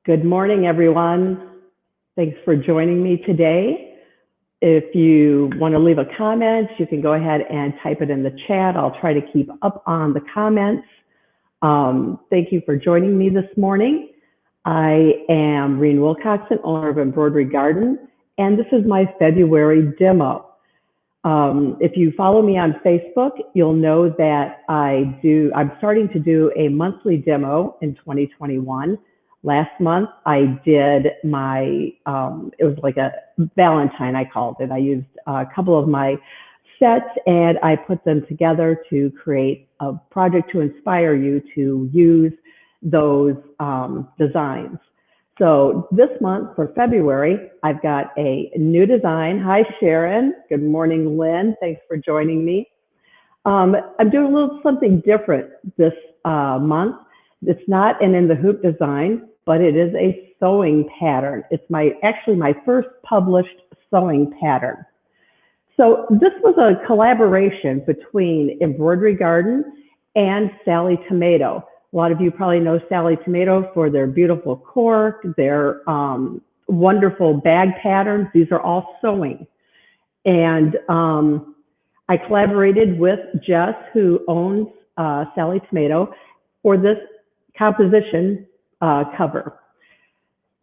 Good morning, everyone. Thanks for joining me today. If you want to leave a comment, you can go ahead and type it in the chat. I'll try to keep up on the comments. Thank you for joining me this morning. I am Reen Wilcoxon, owner of Embroidery Garden, and this is my February demo. If you follow me on Facebook, you'll know that I'm starting to do a monthly demo in 2021. Last month, I did my, it was like a Valentine, I called it. I used a couple of my sets and I put them together to create a project to inspire you to use those designs. So this month for February, I've got a new design. Hi, Sharon. Good morning, Lynn. Thanks for joining me. I'm doing a little something different this month. It's not an in the hoop design, but it is a sewing pattern. It's actually my first published sewing pattern. So this was a collaboration between Embroidery Garden and Sallie Tomato. A lot of you probably know Sallie Tomato for their beautiful cork, their wonderful bag patterns. These are all sewing. And I collaborated with Jess, who owns Sallie Tomato, for this composition cover.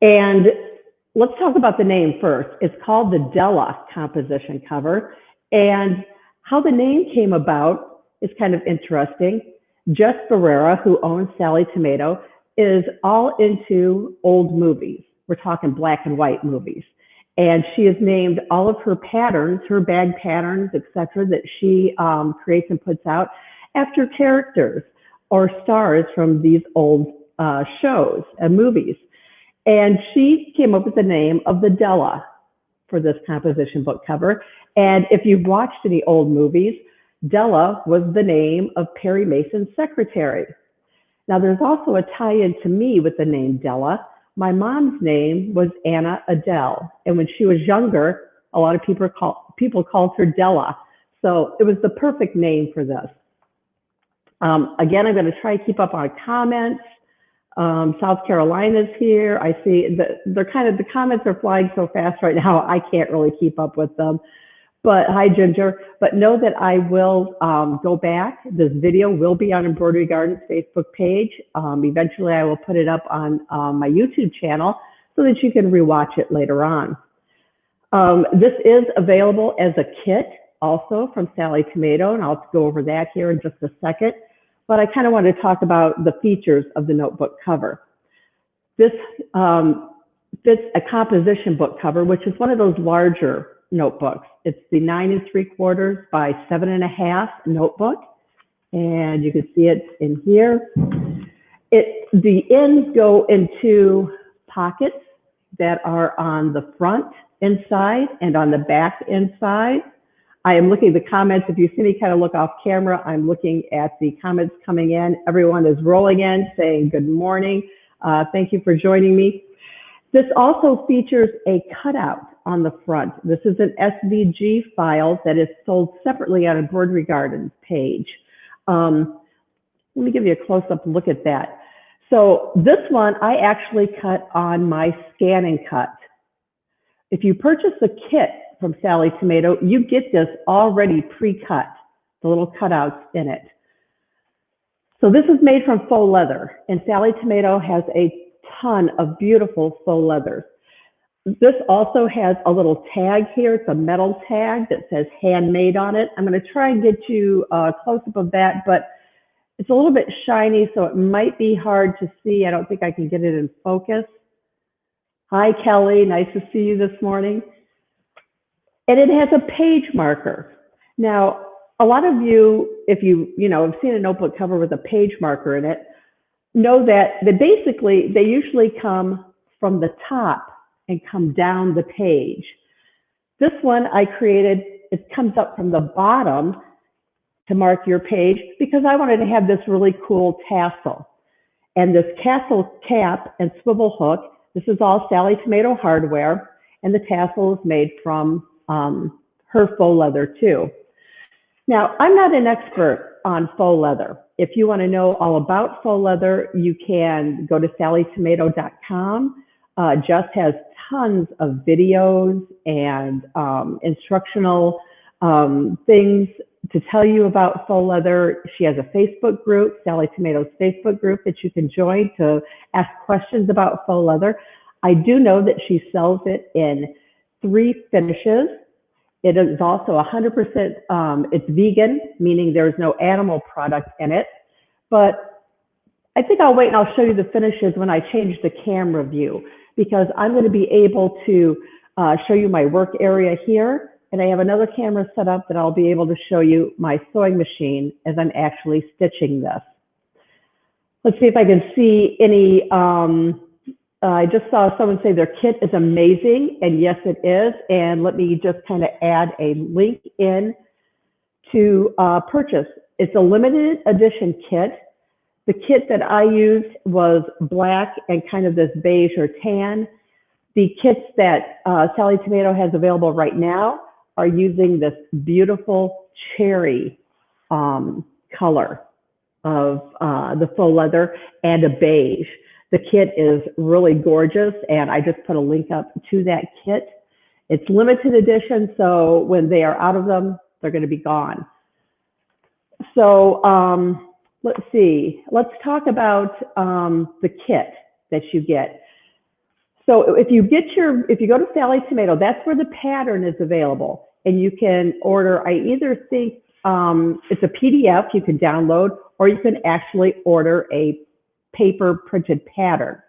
And let's talk about the name first. It's called the Della composition cover. And how the name came about is kind of interesting. Jess Ferreira, who owns Sallie Tomato, is all into old movies. We're talking black and white movies. And she has named all of her patterns, her bag patterns, etc., that she creates and puts out after characters or stars from these old shows and movies. And she came up with the name of the Della for this composition book cover. And if you've watched any old movies, Della was the name of Perry Mason's secretary. Now there's also a tie-in to me with the name Della. My mom's name was Anna Adele. And when she was younger, a lot of people called her Della. So it was the perfect name for this. Again, I'm going to try to keep up on comments. South Carolina's here. I see the comments are flying so fast right now, I can't really keep up with them. But hi, Ginger. But know that I will go back. This video will be on Embroidery Garden's Facebook page. Eventually, I will put it up on my YouTube channel so that you can rewatch it later on. This is available as a kit also from Sallie Tomato, and I'll go over that here in just a second. But I kind of want to talk about the features of the notebook cover. This fits a composition book cover, which is one of those larger notebooks. It's the 9 3/4 by 7.5 notebook, and you can see it in here. The ends go into pockets that are on the front inside and on the back inside. I am looking at the comments. If you see me kind of look off camera, I'm looking at the comments coming in. Everyone is rolling in saying good morning. Thank you for joining me. This also features a cutout on the front. This is an SVG file that is sold separately on Embroidery Garden's page. Let me give you a close-up look at that. So this one I actually cut on my scan and cut. If you purchase a kit from Sallie Tomato, you get this already pre-cut, the little cutouts in it. So this is made from faux leather, and Sallie Tomato has a ton of beautiful faux leathers. This also has a little tag here. It's a metal tag that says handmade on it. I'm going to try and get you a close-up of that, but it's a little bit shiny, so it might be hard to see. I don't think I can get it in focus. Hi, Kelly. Nice to see you this morning. And it has a page marker. Now, a lot of you, if you have seen a notebook cover with a page marker in it, know that they usually come from the top and come down the page. This one I created, it comes up from the bottom to mark your page because I wanted to have this really cool tassel. And this tassel cap and swivel hook, this is all Sallie Tomato hardware, and the tassel is made from her faux leather too. Now, I'm not an expert on faux leather. if you want to know all about faux leather, you can go to sallietomato.com. Jess has tons of videos and instructional things to tell you about faux leather. She has a Facebook group, Sallie Tomato's Facebook group, that you can join to ask questions about faux leather. I do know that she sells it in 3 finishes. It is also 100%, it's vegan, meaning there's no animal product in it. But I think I'll wait and I'll show you the finishes when I change the camera view, because I'm going to be able to show you my work area here. And I have another camera set up that I'll be able to show you my sewing machine as I'm actually stitching this. Let's see if I can see any, I just saw someone say their kit is amazing, and yes, it is. And let me just kind of add a link in to purchase. It's a limited edition kit. The kit that I used was black and kind of this beige or tan. The kits that Sallie Tomato has available right now are using this beautiful cherry color of the faux leather and a beige. The kit is really gorgeous, and I just put a link up to that kit. It's limited edition, so when they are out of them, they're going to be gone. So let's see. Let's talk about the kit that you get. So if you go to Sallie Tomato, that's where the pattern is available, and you can order. I either think it's a PDF you can download, or you can actually order a paper printed pattern.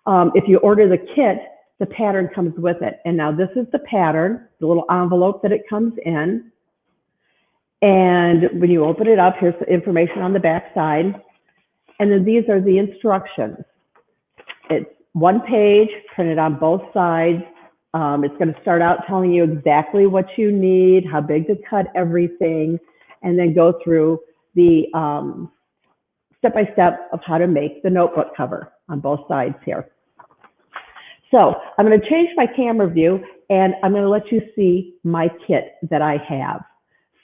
If you order the kit, the pattern comes with it. And now this is the pattern, the little envelope that it comes in. And when you open it up, here's the information on the back side. And then these are the instructions. It's 1 page printed on both sides. It's going to start out telling you exactly what you need, how big to cut everything, and then go through the step-by-step of how to make the notebook cover on both sides here. So I'm going to change my camera view, and I'm going to let you see my kit that I have.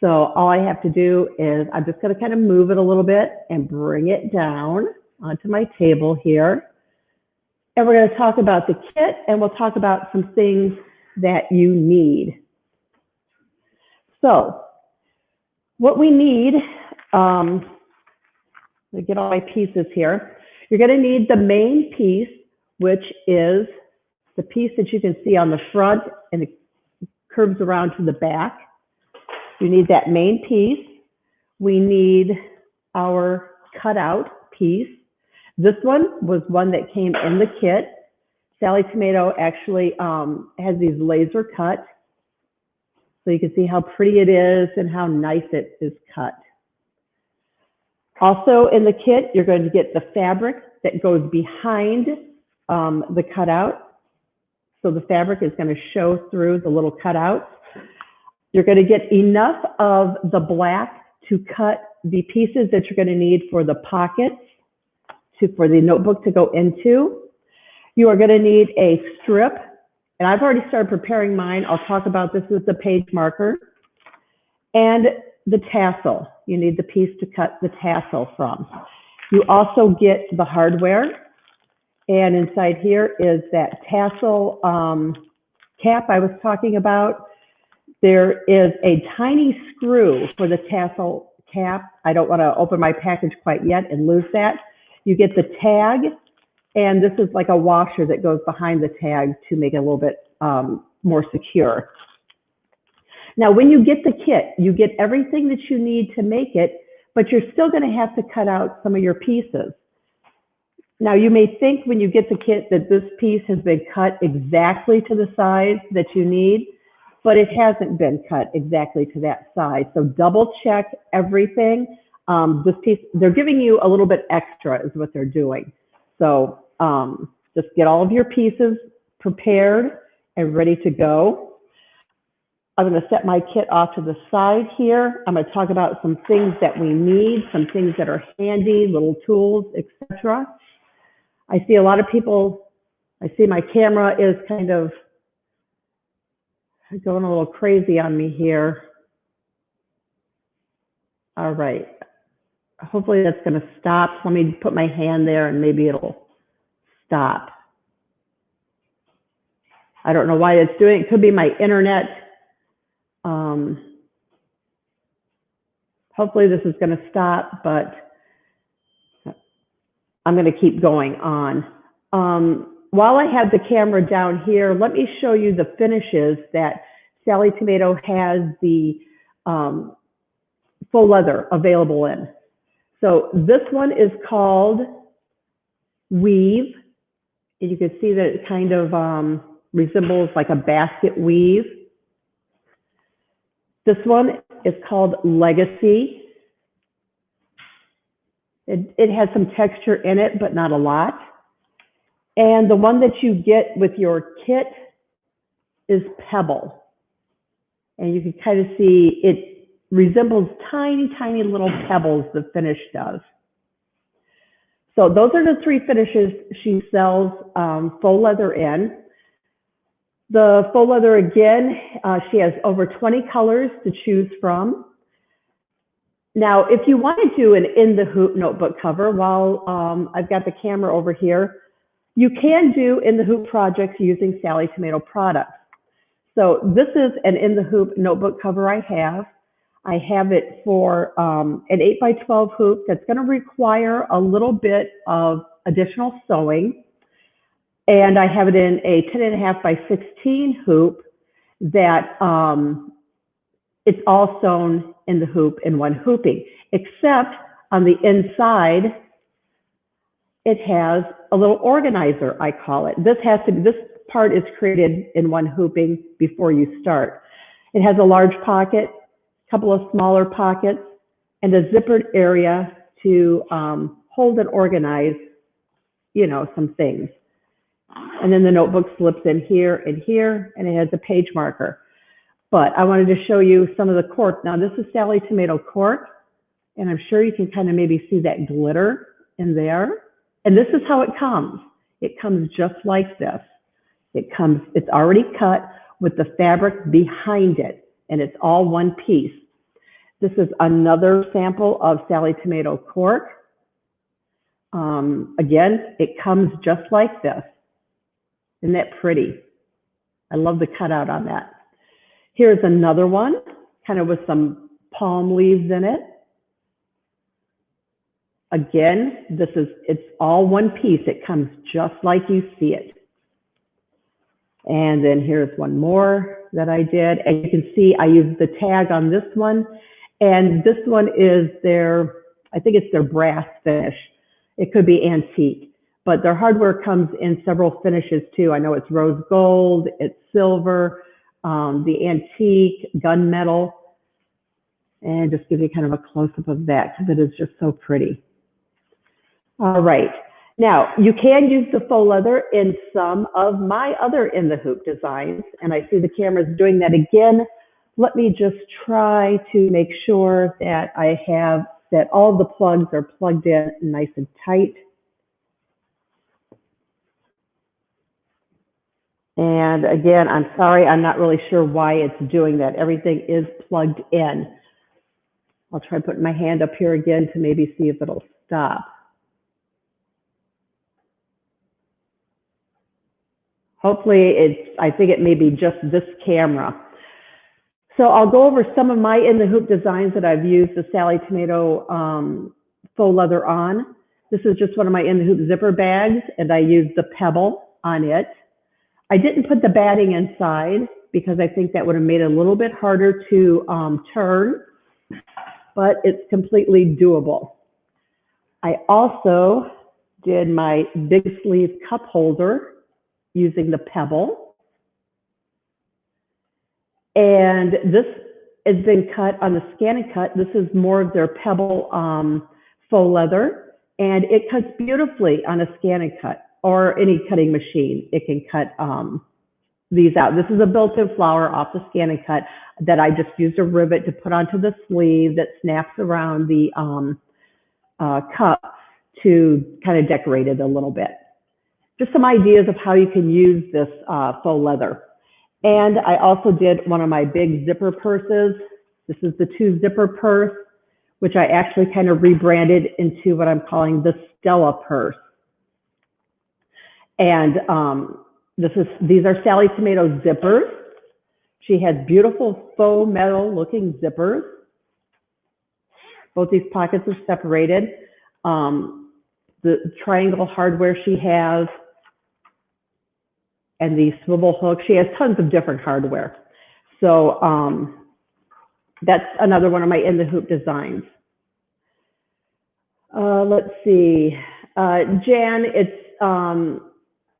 So all I have to do is I'm just going to kind of move it a little bit and bring it down onto my table here. And we're going to talk about the kit, and we'll talk about some things that you need. So what we need, let me get all my pieces here. You're going to need the main piece, which is the piece that you can see on the front, and it curves around to the back. You need that main piece. We need our cutout piece. This one was one that came in the kit. Sallie Tomato actually has these laser cut, so you can see how pretty it is and how nice it is cut. Also in the kit, you're going to get the fabric that goes behind the cutout. So the fabric is going to show through the little cutouts. You're going to get enough of the black to cut the pieces that you're going to need for the pockets, for the notebook to go into. You are going to need a strip, and I've already started preparing mine. I'll talk about this as the page marker. And the tassel. You need the piece to cut the tassel from. You also get the hardware, and inside here is that tassel cap I was talking about. There is a tiny screw for the tassel cap. I don't want to open my package quite yet and lose that. You get the tag, and this is like a washer that goes behind the tag to make it a little bit more secure. Now, when you get the kit, you get everything that you need to make it, but you're still going to have to cut out some of your pieces. Now, you may think when you get the kit that this piece has been cut exactly to the size that you need, but it hasn't been cut exactly to that size. So double check everything. This piece, they're giving you a little bit extra is what they're doing. So just get all of your pieces prepared and ready to go. I'm going to set my kit off to the side here. I'm going to talk about some things that we need, some things that are handy, little tools, etc. I see a lot of people, I see my camera is kind of going a little crazy on me here. All right. hopefully that's going to stop. Let me put my hand there and maybe it'll stop. I don't know why it's doing it. It could be my internet. Hopefully this is going to stop, but I'm going to keep going on. While I have the camera down here, let me show you the finishes that Sallie Tomato has the faux leather available in. So this one is called Weave, and you can see that it kind of resembles like a basket weave. This one is called Legacy. It has some texture in it, but not a lot. And the one that you get with your kit is Pebble. And you can kind of see it resembles tiny, tiny little pebbles the finish does. So those are the three finishes she sells faux leather in. The faux leather, again, she has over 20 colors to choose from. Now, if you want to do an In the Hoop notebook cover, while I've got the camera over here, you can do In the Hoop projects using Sallie Tomato products. So this is an In the Hoop notebook cover I have. I have it for an 8x12 hoop that's going to require a little bit of additional sewing. And I have it in a 10.5x16 hoop that it's all sewn in the hoop in one hooping, except on the inside, it has a little organizer, I call it. This part is created in one hooping before you start. It has a large pocket, a couple of smaller pockets, and a zippered area to hold and organize, you know, some things. And then the notebook slips in here, and it has a page marker. But I wanted to show you some of the cork. Now this is Sallie Tomato cork, and I'm sure you can kind of maybe see that glitter in there. And this is how it comes. It comes just like this. It's already cut with the fabric behind it, and it's all one piece. This is another sample of Sallie Tomato cork. Again, it comes just like this. Isn't that pretty? I love the cutout on that. Here's another one, kind of with some palm leaves in it. Again, it's all one piece. It comes just like you see it. And then here's one more that I did. And you can see I used the tag on this one. And this one is I think it's their brass finish. It could be antique, but their hardware comes in several finishes too. I know it's rose gold, it's silver, the antique, gunmetal, and just give you kind of a close-up of that because it is just so pretty. All right, now you can use the faux leather in some of my other In the Hoop designs, and I see the camera's doing that again. Let me just try to make sure that that all the plugs are plugged in nice and tight. And again, I'm sorry, I'm not really sure why it's doing that. Everything is plugged in. I'll try putting my hand up here again to maybe see if it'll stop. Hopefully I think it may be just this camera. So I'll go over some of my In the Hoop designs that I've used the Sallie Tomato faux leather on. This is just one of my In the Hoop zipper bags, and I used the Pebble on it. I didn't put the batting inside because I think that would have made it a little bit harder to turn, but it's completely doable. I also did my big sleeve cup holder using the Pebble. And this has been cut on the Scan and Cut. This is more of their Pebble faux leather, and it cuts beautifully on a Scan and Cut or any cutting machine. It can cut these out. This is a built-in flower off the Scan and Cut that I just used a rivet to put onto the sleeve that snaps around the cup to kind of decorate it a little bit. Just some ideas of how you can use this faux leather. And I also did one of my big zipper purses. This is the 2 zipper purse which I actually kind of rebranded into what I'm calling the Della purse. And these are Sallie Tomato zippers. She has beautiful faux metal looking zippers. Both these pockets are separated. The triangle hardware she has, and the swivel hook. She has tons of different hardware. So that's another one of my in the hoop designs. Let's see, Jan,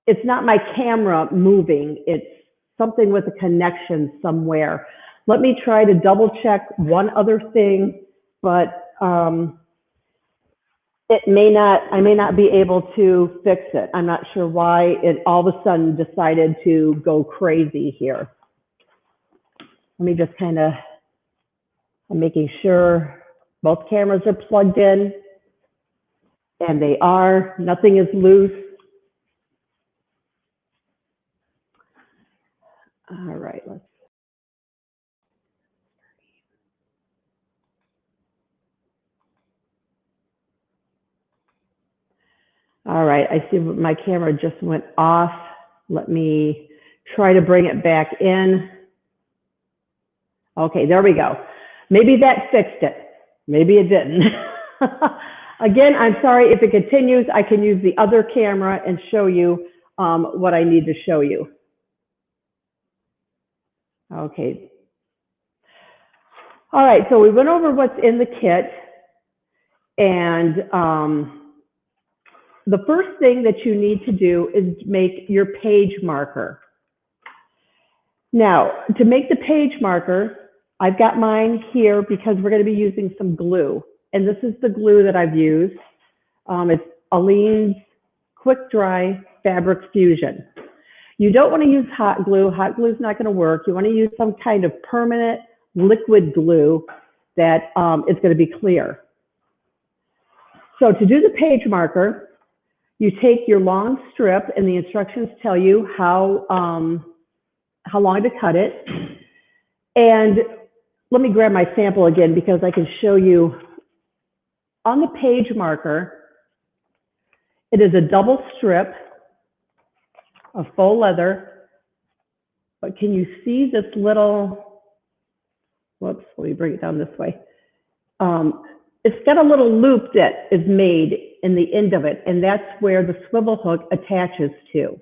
it's not my camera moving. It's something with a connection somewhere. Let me try to double check one other thing, but I may not be able to fix it. I'm not sure why it all of a sudden decided to go crazy here. Let me just I'm making sure both cameras are plugged in, and they are, nothing is loose. All right, all right, I see my camera just went off. Let me try to bring it back in. Okay, there we go. Maybe that fixed it. Maybe it didn't. Again, I'm sorry if it continues. I can use the other camera and show you what I need to show you. Okay. All right, so we went over what's in the kit, and the first thing that you need to do is make your page marker. Now, to make the page marker, I've got mine here because we're going to be using some glue. And this is the glue that I've used. It's Aleene's Quick Dry Fabric Fusion. You don't want to use hot glue. Hot glue is not going to work. You want to use some kind of permanent liquid glue that is going to be clear. So to do the page marker, you take your long strip, and the instructions tell you how long to cut it. And let me grab my sample again because I can show you. On the page marker, it is a double strip of faux leather, but can you see this little, whoops, let me bring it down this way. It's got a little loop that is made in the end of it, and that's where the swivel hook attaches to.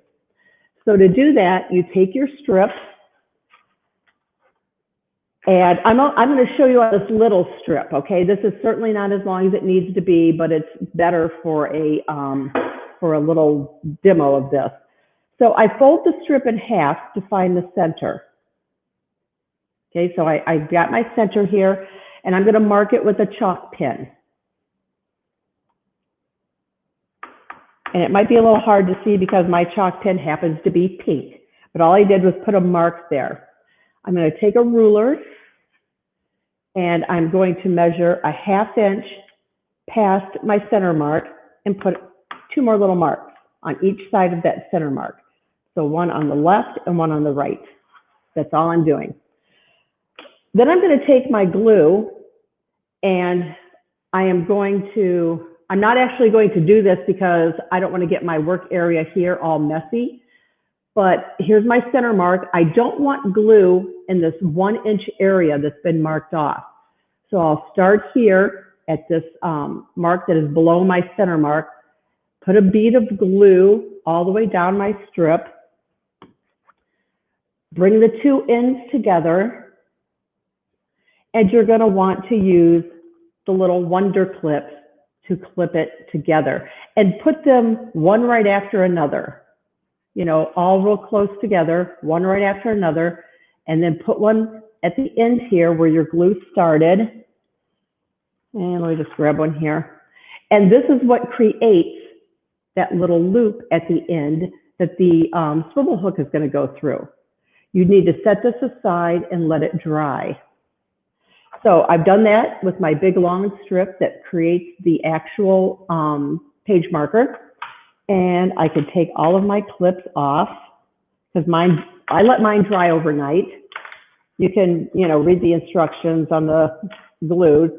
So to do that, you take your strip, and I'm going to show you on this little strip, okay? This is certainly not as long as it needs to be, but it's better for a little demo of this. So I fold the strip in half to find the center. Okay, so I've got my center here, and I'm going to mark it with a chalk pin. And it might be a little hard to see because my chalk pin happens to be pink, but all I did was put a mark there. I'm going to take a ruler, and I'm going to measure a 1/2 inch past my center mark and put 2 more little marks on each side of that center mark. So one on the left and one on the right. That's all I'm doing. Then I'm going to take my glue, and I'm not actually going to do this because I don't want to get my work area here all messy. But here's my center mark. I don't want glue in this 1 inch area that's been marked off. So I'll start here at this mark that is below my center mark, put a bead of glue all the way down my strip, bring the 2 ends together, and you're going to want to use the little wonder clips to clip it together and put them one right after another. You know, all real close together, one right after another, and then put one at the end here where your glue started. And let me just grab one here. And this is what creates that little loop at the end that the swivel hook is going to go through. You need to set this aside and let it dry. So I've done that with my big long strip that creates the actual page marker. And I could take all of my clips off because I let mine dry overnight. You can, read the instructions on the glue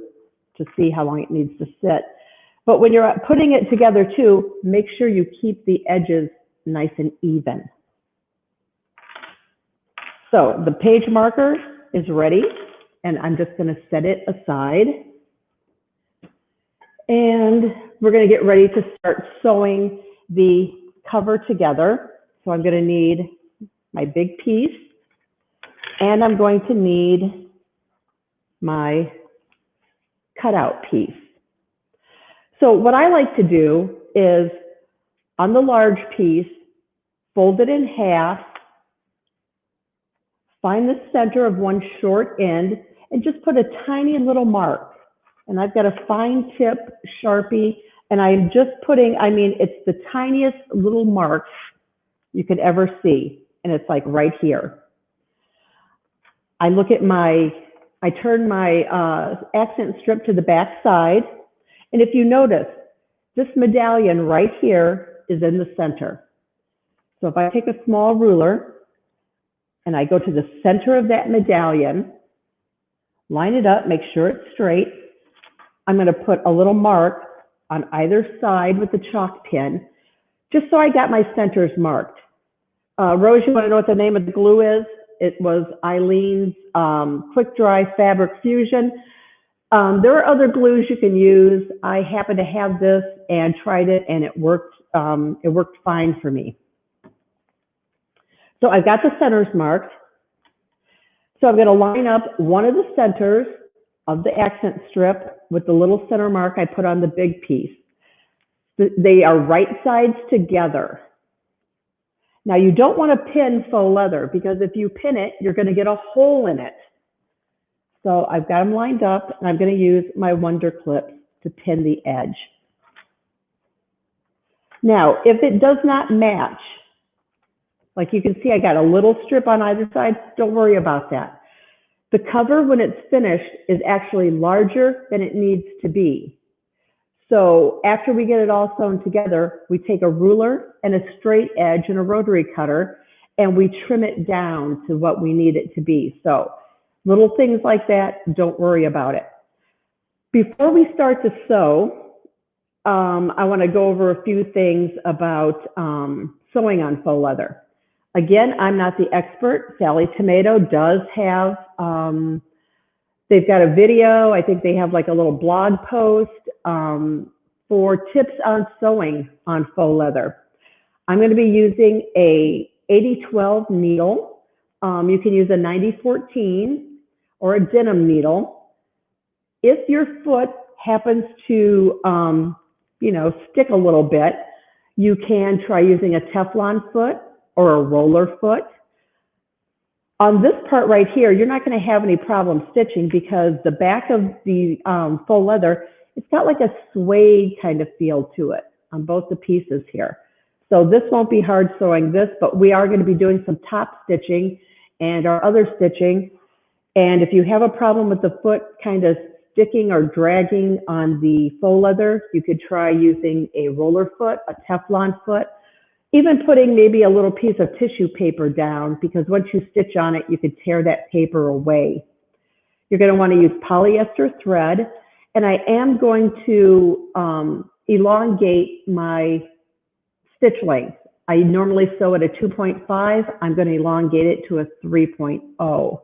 to see how long it needs to sit. But when you're putting it together too, make sure you keep the edges nice and even. So the page marker is ready, and I'm just going to set it aside. And we're going to get ready to start sewing the cover together. So I'm going to need my big piece, and I'm going to need my cutout piece. So what I like to do is, on the large piece, fold it in half, find the center of one short end, and just put a tiny little mark. And I've got a fine tip Sharpie, and I'm just putting, I mean, it's the tiniest little mark you could ever see. And it's like right here. I look at I turn my accent strip to the back side. And if you notice, this medallion right here is in the center. So if I take a small ruler and I go to the center of that medallion, line it up, make sure it's straight. I'm going to put a little mark on either side with the chalk pin, just so I got my centers marked. Rose, you want to know what the name of the glue is? It was Eileen's Quick Dry Fabric Fusion. There are other glues you can use. I happen to have this and tried it, and it worked fine for me. So I've got the centers marked. So I'm going to line up one of the centers of the accent strip with the little center mark I put on the big piece. They are right sides together. Now you don't want to pin faux leather, because if you pin it, you're going to get a hole in it. So I've got them lined up, and I'm going to use my Wonder Clips to pin the edge. Now, if it does not match, like you can see, I got a little strip on either side, don't worry about that. The cover, when it's finished, is actually larger than it needs to be. So after we get it all sewn together, we take a ruler and a straight edge and a rotary cutter, and we trim it down to what we need it to be. So little things like that, don't worry about it. Before we start to sew, I want to go over a few things about sewing on faux leather. Again, I'm not the expert. Sallie Tomato does have, they've got a video. I think they have like a little blog post for tips on sewing on faux leather. I'm going to be using a 80-12 needle. You can use a 90-14 or a denim needle. If your foot happens to, stick a little bit, you can try using a Teflon foot or a roller foot. On this part right here, you're not going to have any problem stitching, because the back of the faux leather, it's got like a suede kind of feel to it on both the pieces here. So this won't be hard sewing this, but we are going to be doing some top stitching and our other stitching. And if you have a problem with the foot kind of sticking or dragging on the faux leather, you could try using a roller foot, a Teflon foot, even putting maybe a little piece of tissue paper down, because once you stitch on it, you could tear that paper away. You're going to want to use polyester thread, and I am going to elongate my stitch length. I normally sew at a 2.5. I'm going to elongate it to a 3.0.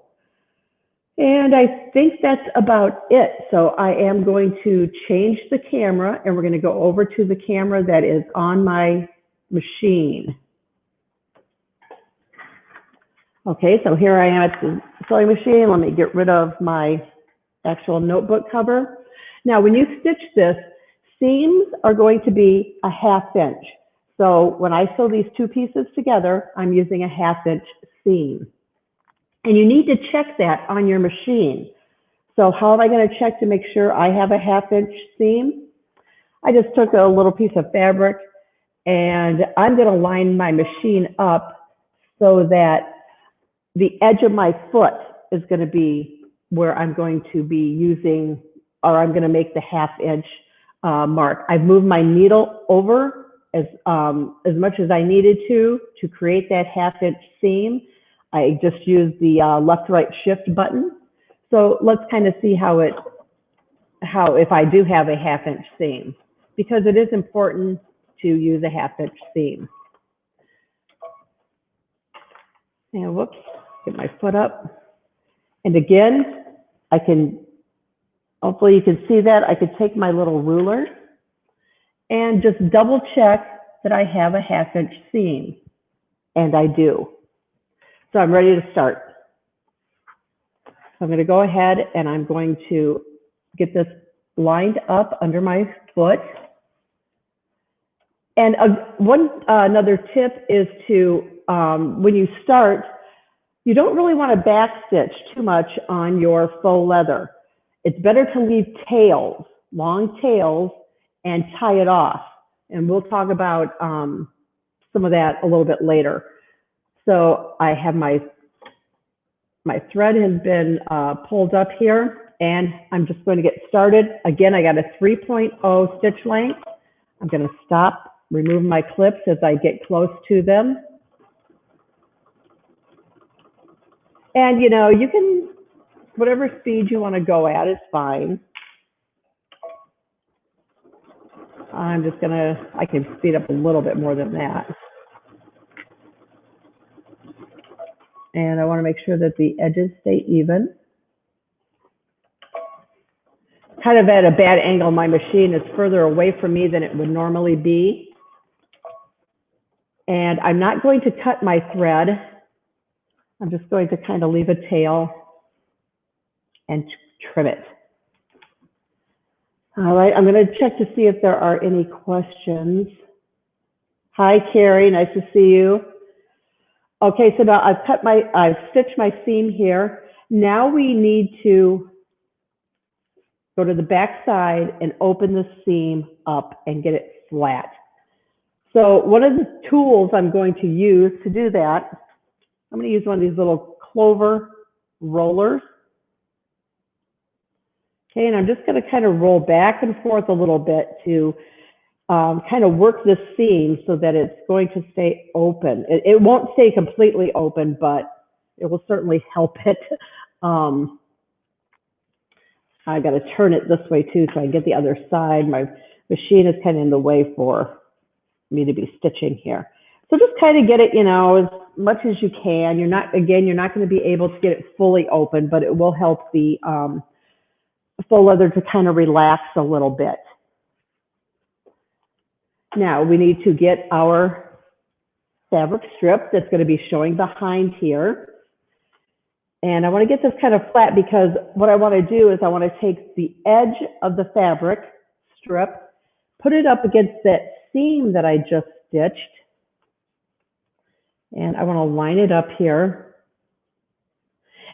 And I think that's about it. So I am going to change the camera, and we're going to go over to the camera that is on my machine. Okay, so here I am at the sewing machine. Let me get rid of my actual notebook cover. Now, when you stitch this, seams are going to be a 1/2 inch. So when I sew these two pieces together, I'm using a 1/2 inch seam. And you need to check that on your machine. So how am I going to check to make sure I have a 1/2 inch seam? I just took a little piece of fabric, and I'm going to line my machine up so that the edge of my foot is going to be where I'm going to be using, or I'm going to make the 1/2 inch mark. I've moved my needle over as much as I needed to create that 1/2 inch seam. I just used the left-right shift button. So let's kind of see how it how, if I do have a 1/2 inch seam, because it is important to use a 1/2 inch seam. And whoops, get my foot up. And again, I can, hopefully you can see that, I could take my little ruler and just double check that I have a 1/2 inch seam. And I do. So I'm ready to start. So I'm going to go ahead and I'm going to get this lined up under my foot. And another tip is to, when you start, you don't really want to backstitch too much on your faux leather. It's better to leave tails, long tails, and tie it off. And we'll talk about some of that a little bit later. So I have my thread has been pulled up here, and I'm just going to get started. Again, I got a 3.0 stitch length. I'm going to stop, remove my clips as I get close to them. And you know, you can, whatever speed you want to go at is fine. I'm just gonna, I can speed up a little bit more than that. And I want to make sure that the edges stay even. Kind of at a bad angle, my machine is further away from me than it would normally be. And I'm not going to cut my thread. I'm just going to kind of leave a tail and trim it. All right, I'm going to check to see if there are any questions. Hi, Carrie, nice to see you. Okay, so now I've stitched my seam here. Now we need to go to the back side and open the seam up and get it flat. So one of the tools I'm going to use to do that, I'm going to use one of these little clover rollers. Okay, and I'm just going to kind of roll back and forth a little bit to kind of work this seam so that it's going to stay open. It won't stay completely open, but it will certainly help it. I got to turn it this way too so I can get the other side. My machine is kind of in the way for me to be stitching here. So just kind of get it, you know, as much as you can. You're not, again, you're not going to be able to get it fully open, but it will help the faux leather to kind of relax a little bit. Now we need to get our fabric strip that's going to be showing behind here. And I want to get this kind of flat because what I want to do is I want to take the edge of the fabric strip, put it up against that seam that I just stitched. And I want to line it up here.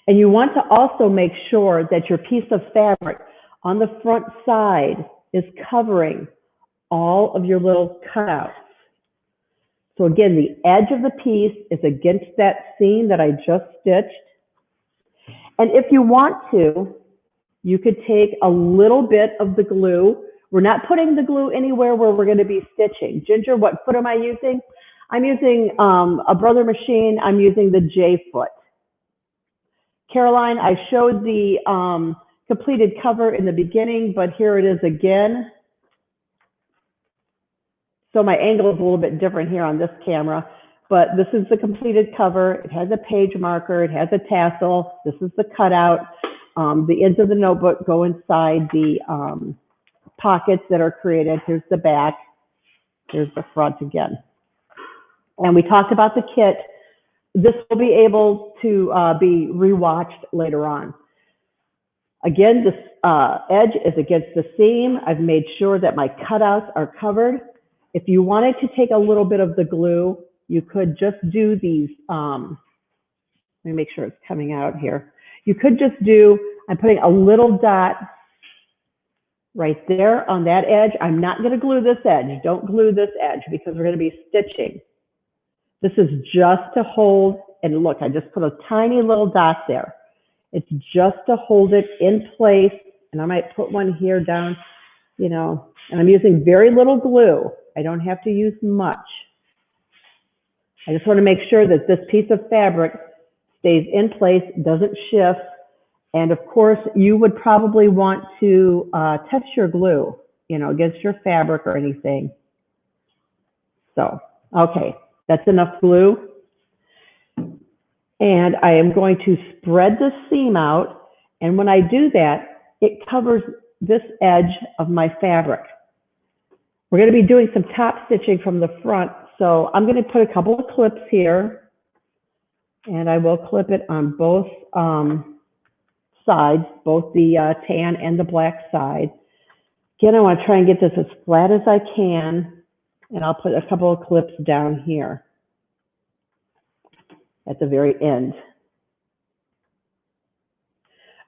And you want to also make sure that your piece of fabric on the front side is covering all of your little cutouts. So again, the edge of the piece is against that seam that I just stitched. And if you want to, you could take a little bit of the glue. We're not putting the glue anywhere where we're going to be stitching. Ginger, what foot am I using? I'm using a Brother machine. I'm using the J foot. Caroline, I showed the completed cover in the beginning, but here it is again. So my angle is a little bit different here on this camera, but this is the completed cover. It has a page marker. It has a tassel. This is the cutout. The ends of the notebook go inside the pockets that are created. Here's the back. Here's the front again. And we talked about the kit. This will be able to be rewatched later on. Again, this edge is against the seam. I've made sure that my cutouts are covered. If you wanted to take a little bit of the glue, you could just do these. Let me make sure it's coming out here. You could just do, I'm putting a little dot right there on that edge. I'm not going to glue this edge. Don't glue this edge because we're going to be stitching. This is just to hold, and look, I just put a tiny little dot there. It's just to hold it in place, and I might put one here down, you know, and I'm using very little glue. I don't have to use much. I just want to make sure that this piece of fabric stays in place, doesn't shift, And of course, you would probably want to test your glue, you know, against your fabric or anything. So, okay, that's enough glue. And I am going to spread the seam out. And when I do that, it covers this edge of my fabric. We're going to be doing some top stitching from the front. So I'm going to put a couple of clips here. And I will clip it on both sides, both the tan and the black side. Again, I want to try and get this as flat as I can. And I'll put a couple of clips down here at the very end.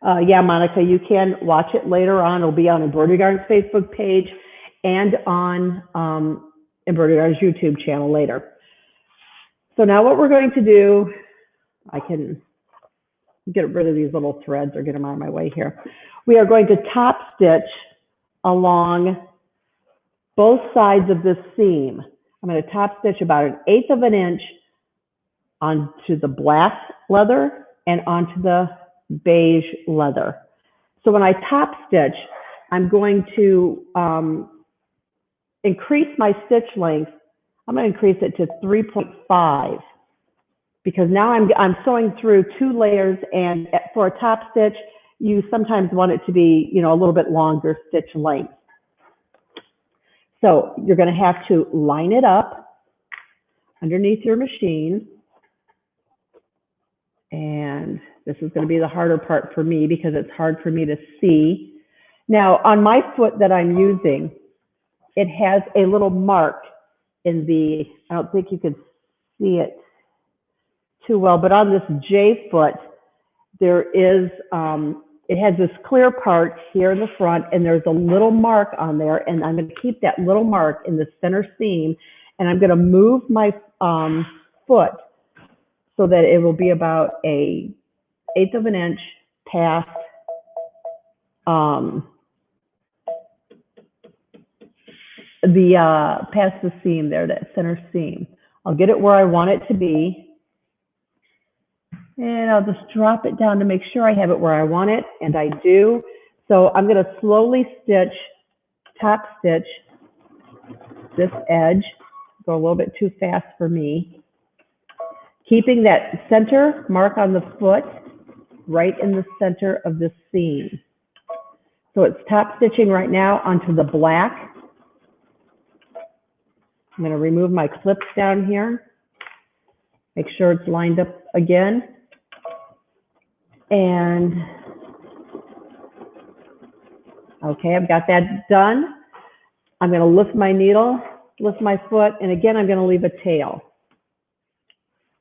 Yeah, Monica, you can watch it later on. It'll be on Embroidery Garden's Facebook page and on Embroidery Garden's YouTube channel later. So now what we're going to do, I can get rid of these little threads or get them out of my way here. We are going to top stitch along both sides of this seam. I'm going to top stitch about 1/8 of an inch onto the black leather and onto the beige leather. So when I top stitch, I'm going to increase my stitch length. I'm going to increase it to 3.5 because now I'm sewing through 2 layers, and for a top stitch, you sometimes want it to be, you know, a little bit longer stitch length. So you're going to have to line it up underneath your machine. And this is going to be the harder part for me because it's hard for me to see. Now, on my foot that I'm using, it has a little mark in the, I don't think you can see it too well, but on this J foot, there is, it has this clear part here in the front, and there's a little mark on there, and I'm going to keep that little mark in the center seam, and I'm going to move my foot so that it will be about 1/8 of an inch past past the seam there, that center seam. I'll get it where I want it to be. And I'll just drop it down to make sure I have it where I want it, and I do. So I'm going to slowly stitch, top stitch this edge. Go a little bit too fast for me. Keeping that center mark on the foot right in the center of the seam. So it's top stitching right now onto the black. I'm going to remove my clips down here. Make sure it's lined up again. And okay, I've got that done. I'm going to lift my needle, lift my foot, and again, I'm going to leave a tail.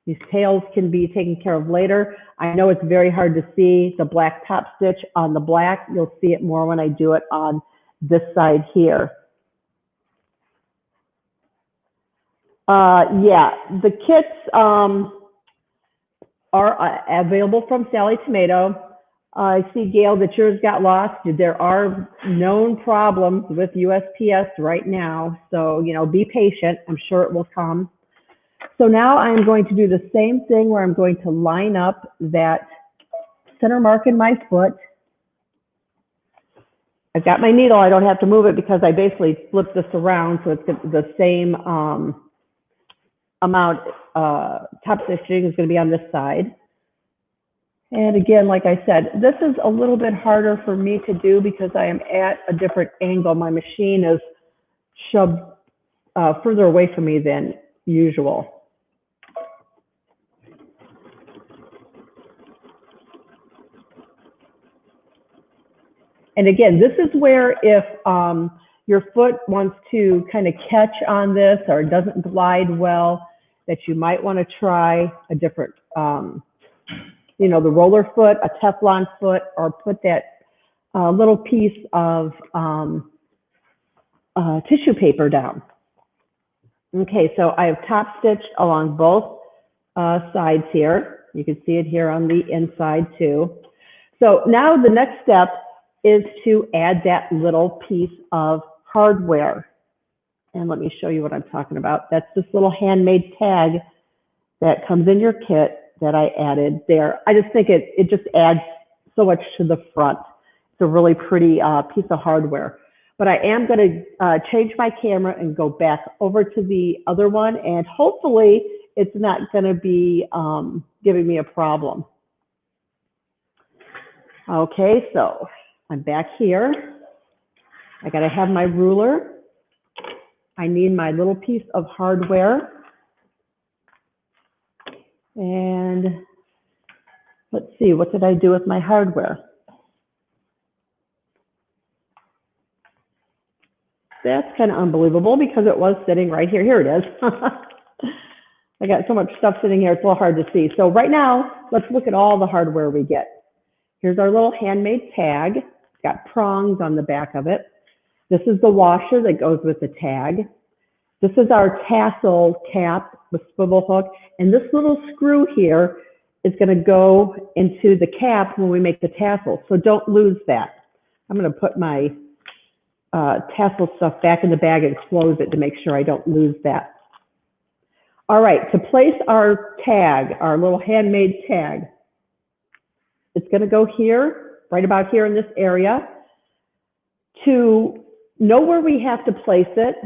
These tails can be taken care of later. I know it's very hard to see the black top stitch on the black. You'll see it more when I do it on this side here. Yeah, the kits are available from Sallie Tomato. I see, Gail, that yours got lost. There are known problems with USPS right now, so, you know, be patient. I'm sure it will come. So now I'm going to do the same thing where I'm going to line up that center mark in my foot. I've got my needle. I don't have to move it because I basically flip this around, so it's the same amount. Top stitching is going to be on this side. And again, like I said, this is a little bit harder for me to do because I am at a different angle. My machine is shoved further away from me than usual. And again, this is where if your foot wants to kind of catch on this or doesn't glide well, that you might want to try a different, you know, the roller foot, a Teflon foot, or put that little piece of tissue paper down. Okay, so I have top stitched along both sides here. You can see it here on the inside too. So now the next step is to add that little piece of hardware. And let me show you what I'm talking about. That's this little handmade tag that comes in your kit that I added there. I just think it just adds so much to the front. It's a really pretty piece of hardware. But I am going to change my camera and go back over to the other one, and hopefully it's not going to be giving me a problem. Okay, so I'm back here. I got to have my ruler. I need my little piece of hardware. And let's see, what did I do with my hardware? That's kind of unbelievable because it was sitting right here. Here it is. I got so much stuff sitting here, it's a little hard to see. So right now, let's look at all the hardware we get. Here's our little handmade tag. It's got prongs on the back of it. This is the washer that goes with the tag. This is our tassel cap with swivel hook. And this little screw here is going to go into the cap when we make the tassel. So don't lose that. I'm going to put my tassel stuff back in the bag and close it to make sure I don't lose that. All right, to place our tag, our little handmade tag, it's going to go here, right about here in this area. To know where we have to place it,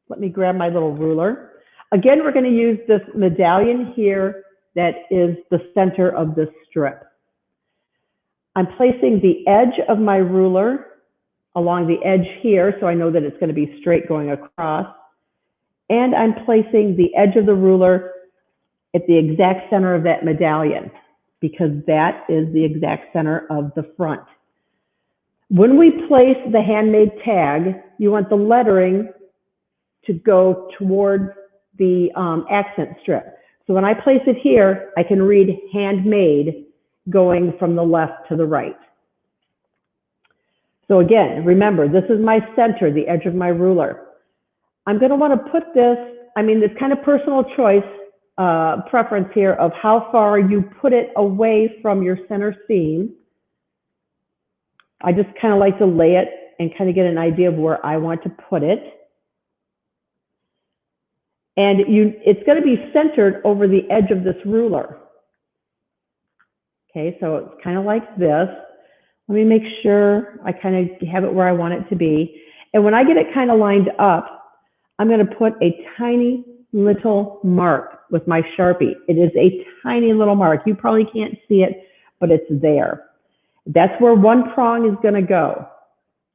let me grab my little ruler. Again, we're going to use this medallion here that is the center of this strip. I'm placing the edge of my ruler along the edge here, so I know that it's going to be straight going across. And I'm placing the edge of the ruler at the exact center of that medallion, because that is the exact center of the front. When we place the handmade tag, you want the lettering to go towards the accent strip. So when I place it here, I can read handmade going from the left to the right. So again, remember, this is my center, the edge of my ruler. I'm going to want to put this, I mean, it's kind of personal choice, preference here of how far you put it away from your center seam. I just kind of like to lay it and kind of get an idea of where I want to put it. And it's going to be centered over the edge of this ruler. Okay, so it's kind of like this. Let me make sure I kind of have it where I want it to be. And when I get it kind of lined up, I'm going to put a tiny little mark with my Sharpie. It is a tiny little mark. You probably can't see it, but it's there. That's where one prong is going to go.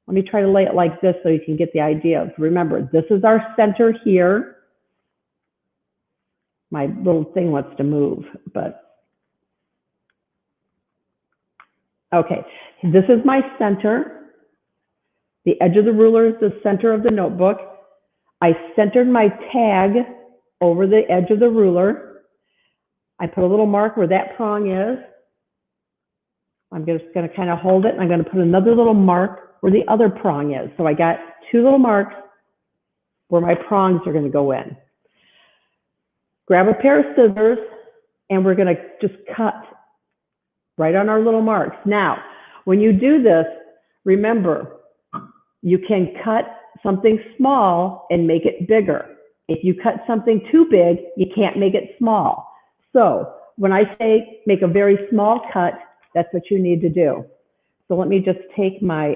Let me try to lay it like this so you can get the idea. Remember, this is our center here. My little thing wants to move, but okay, this is my center. The edge of the ruler is the center of the notebook. I centered my tag over the edge of the ruler. I put a little mark where that prong is. I'm just going to kind of hold it, and I'm going to put another little mark where the other prong is. So I got two little marks where my prongs are going to go in. Grab a pair of scissors, and we're going to just cut right on our little marks. Now, when you do this, remember, you can cut something small and make it bigger. If you cut something too big, you can't make it small. So when I say make a very small cut, that's what you need to do. So let me just take my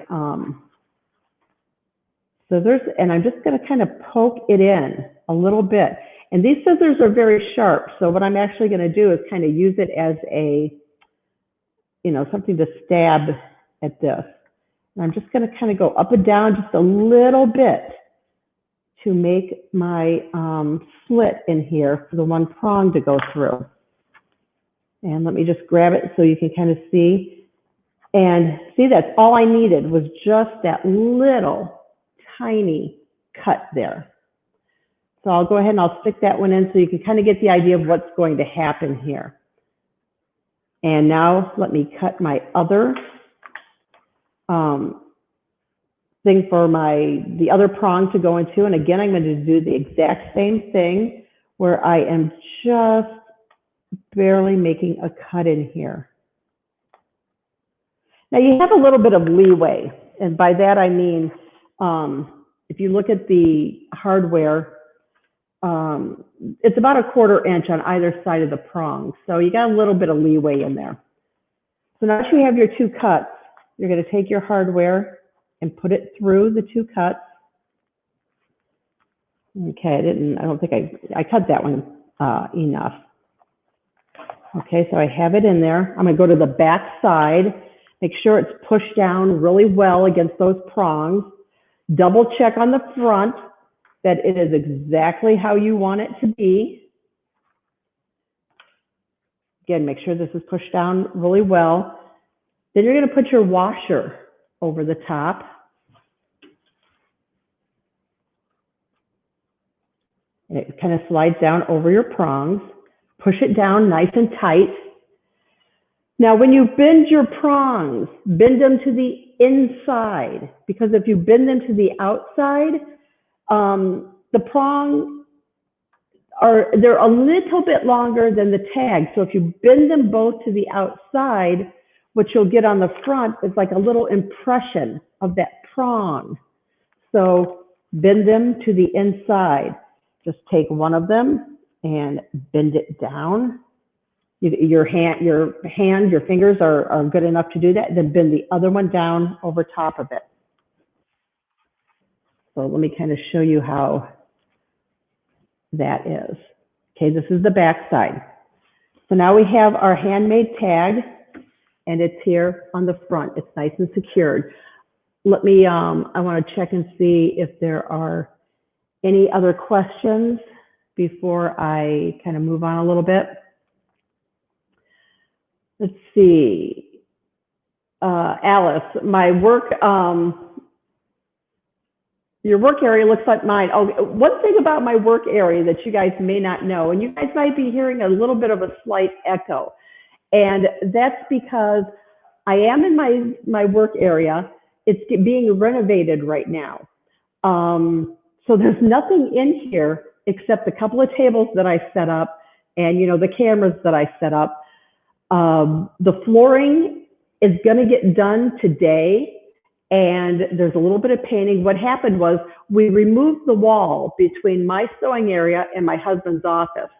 scissors, and I'm just going to kind of poke it in a little bit. And these scissors are very sharp, so what I'm actually going to do is kind of use it as a, you know, something to stab at this. And I'm just going to kind of go up and down just a little bit to make my slit in here for the one prong to go through. And let me just grab it so you can kind of see. And see, that's all I needed was just that little tiny cut there. So I'll go ahead and I'll stick that one in so you can kind of get the idea of what's going to happen here. And now let me cut my other thing for the other prong to go into. And again, I'm going to do the exact same thing where I am just barely making a cut in here. Now you have a little bit of leeway. And by that, I mean, if you look at the hardware, it's about 1/4 inch on either side of the prong. So you got a little bit of leeway in there. So now that you have your two cuts, you're going to take your hardware and put it through the two cuts. Okay, I don't think I cut that one enough. Okay, so I have it in there. I'm going to go to the back side, make sure it's pushed down really well against those prongs. Double check on the front that it is exactly how you want it to be. Again, make sure this is pushed down really well. Then you're going to put your washer over the top. And it kind of slides down over your prongs. Push it down nice and tight. Now, when you bend your prongs, bend them to the inside, because if you bend them to the outside, the prongs they're a little bit longer than the tag. So if you bend them both to the outside, what you'll get on the front is like a little impression of that prong. So bend them to the inside. Just take one of them and bend it down. Your fingers are good enough to do that. Then bend the other one down over top of it. So let me kind of show you how that is. Okay, this is the back side. So now we have our handmade tag, and it's here on the front. It's nice and secured. Let me, I want to check and see if there are any other questions before I kind of move on a little bit. Let's see. Alice, my work, your work area looks like mine. Oh, one thing about my work area that you guys may not know, and you guys might be hearing a little bit of a slight echo, and that's because I am in my work area. It's being renovated right now. So there's nothing in here except a couple of tables that I set up and, you know, the cameras that I set up. The flooring is going to get done today. And there's a little bit of painting. What happened was we removed the wall between my sewing area and my husband's office.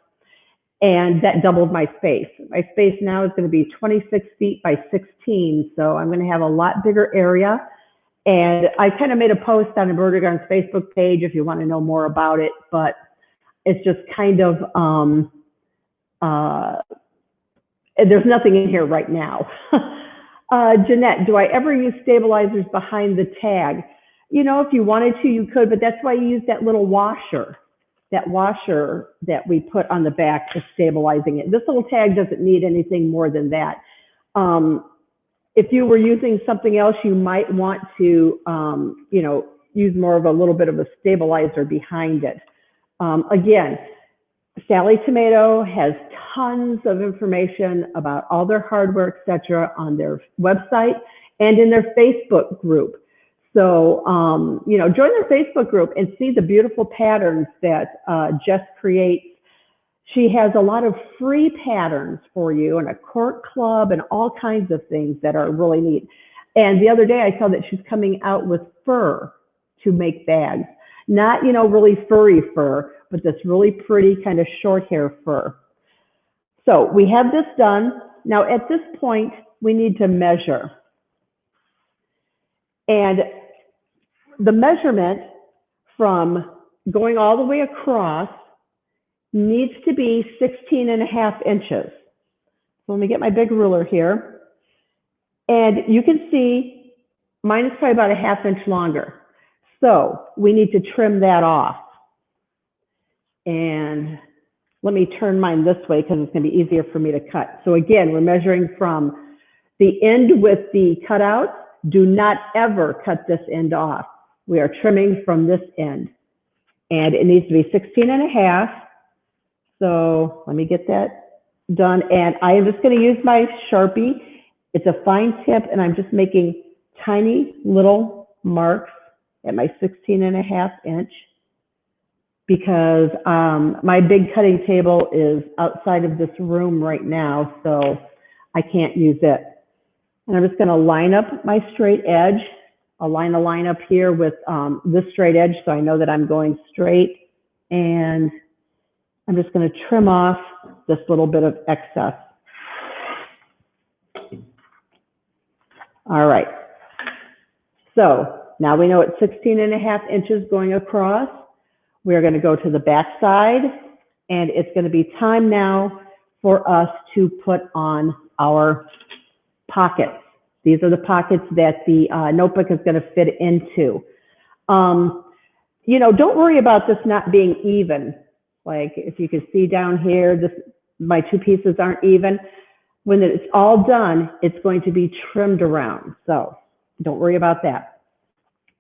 And that doubled my space. My space now is going to be 26 feet by 16. So I'm going to have a lot bigger area. And I kind of made a post on Embroidery's Facebook page if you want to know more about it. But it's just kind of, there's nothing in here right now. Jeanette, do I ever use stabilizers behind the tag? You know, if you wanted to, you could, but that's why you use that little washer. That washer that we put on the back is stabilizing it. This little tag doesn't need anything more than that. If you were using something else, you might want to, you know, use more of a little bit of a stabilizer behind it. Again, Sallie Tomato has tons of information about all their hardware, etc., on their website and in their Facebook group. So, you know, join their Facebook group and see the beautiful patterns that Jess creates. She has a lot of free patterns for you and a cork club and all kinds of things that are really neat. And the other day I saw that she's coming out with fur to make bags. Not, you know, really furry fur, but this really pretty kind of short hair fur. So we have this done. Now at this point, we need to measure. And the measurement from going all the way across needs to be 16.5 inches. So let me get my big ruler here. And you can see mine is probably about a ½ inch longer. So we need to trim that off. And let me turn mine this way because it's going to be easier for me to cut. So again, we're measuring from the end with the cutout. Do not ever cut this end off. We are trimming from this end. And it needs to be 16.5. So let me get that done. And I am just going to use my Sharpie. It's a fine tip, and I'm just making tiny little marks at my 16.5 inch because my big cutting table is outside of this room right now, so I can't use it. And I'm just going to line up my straight edge. I'll line a line up here with this straight edge so I know that I'm going straight. And I'm just going to trim off this little bit of excess. All right. So now we know it's 16.5 inches going across. We're going to go to the back side, and it's going to be time now for us to put on our pockets. These are the pockets that the notebook is going to fit into. You know, don't worry about this not being even. Like if you can see down here, my two pieces aren't even. When it's all done, it's going to be trimmed around. So don't worry about that.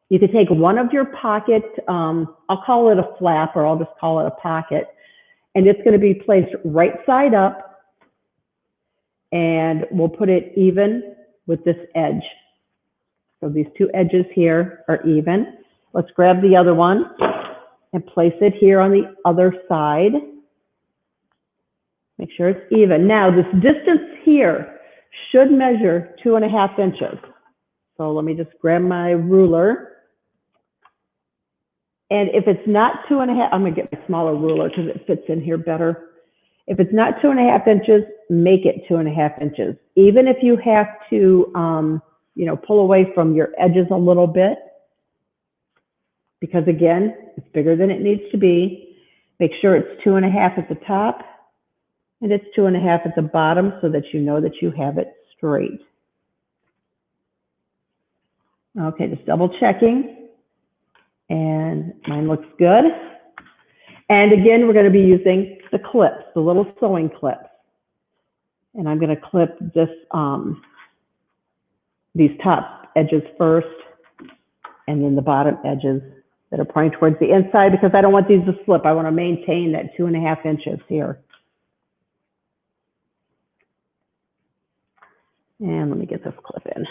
You can take one of your pocket, I'll call it a flap, or I'll just call it a pocket, and it's going to be placed right side up, and we'll put it even with this edge. So these two edges here are even. Let's grab the other one and place it here on the other side. Make sure it's even. Now this distance here should measure 2.5 inches. So let me just grab my ruler. And if it's not 2.5, I'm gonna get my smaller ruler because it fits in here better. If it's not 2.5 inches, make it 2.5 inches. Even if you have to, you know, pull away from your edges a little bit, because again, it's bigger than it needs to be. Make sure it's 2.5 at the top and it's 2.5 at the bottom so that you know that you have it straight. Okay, just double checking, and mine looks good. And again, we're going to be using the clips, the little sewing clips. And I'm going to clip this, these top edges first, and then the bottom edges that are pointing towards the inside, because I don't want these to slip. I want to maintain that 2.5 inches here. And let me get this clip in.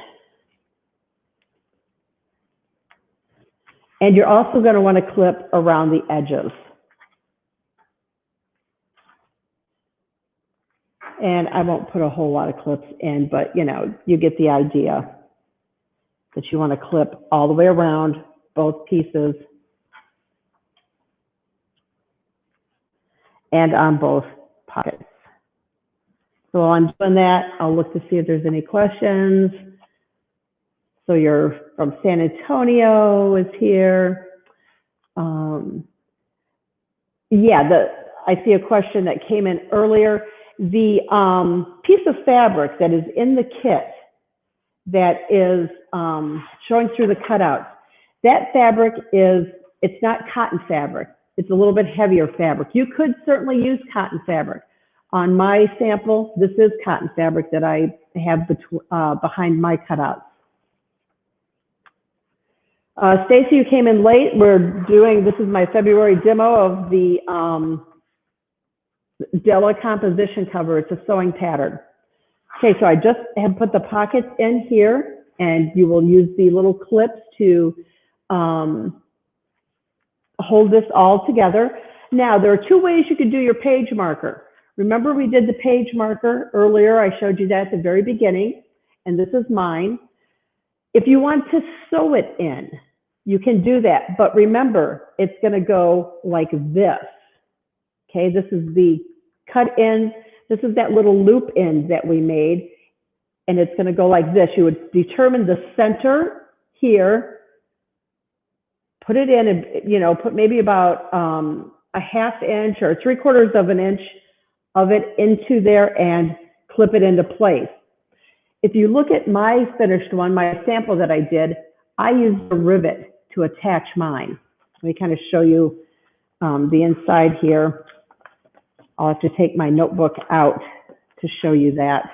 And you're also going to want to clip around the edges. And I won't put a whole lot of clips in, but you know, you get the idea that you want to clip all the way around both pieces and on both pockets. So while I'm doing that, I'll look to see if there's any questions. So you're from San Antonio is here. Yeah, I see a question that came in earlier. The piece of fabric that is in the kit that is showing through the cutouts, that fabric it's not cotton fabric. It's a little bit heavier fabric. You could certainly use cotton fabric. On my sample, this is cotton fabric that I have behind my cutouts. Stacy, you came in late. This is my February demo of the Della composition cover. It's a sewing pattern. Okay, so I just have put the pockets in here, and you will use the little clips to hold this all together. Now, there are two ways you could do your page marker. Remember we did the page marker earlier. I showed you that at the very beginning, and this is mine. If you want to sew it in, you can do that. But remember, it's going to go like this. Okay, this is the cut end. This is that little loop end that we made, and it's going to go like this. You would determine the center here, put it in, and you know, put maybe about a 1/2 inch or 3/4 of an inch of it into there and clip it into place. If you look at my finished one, my sample that I did, I used a rivet to attach mine. Let me kind of show you the inside here. I'll have to take my notebook out to show you that.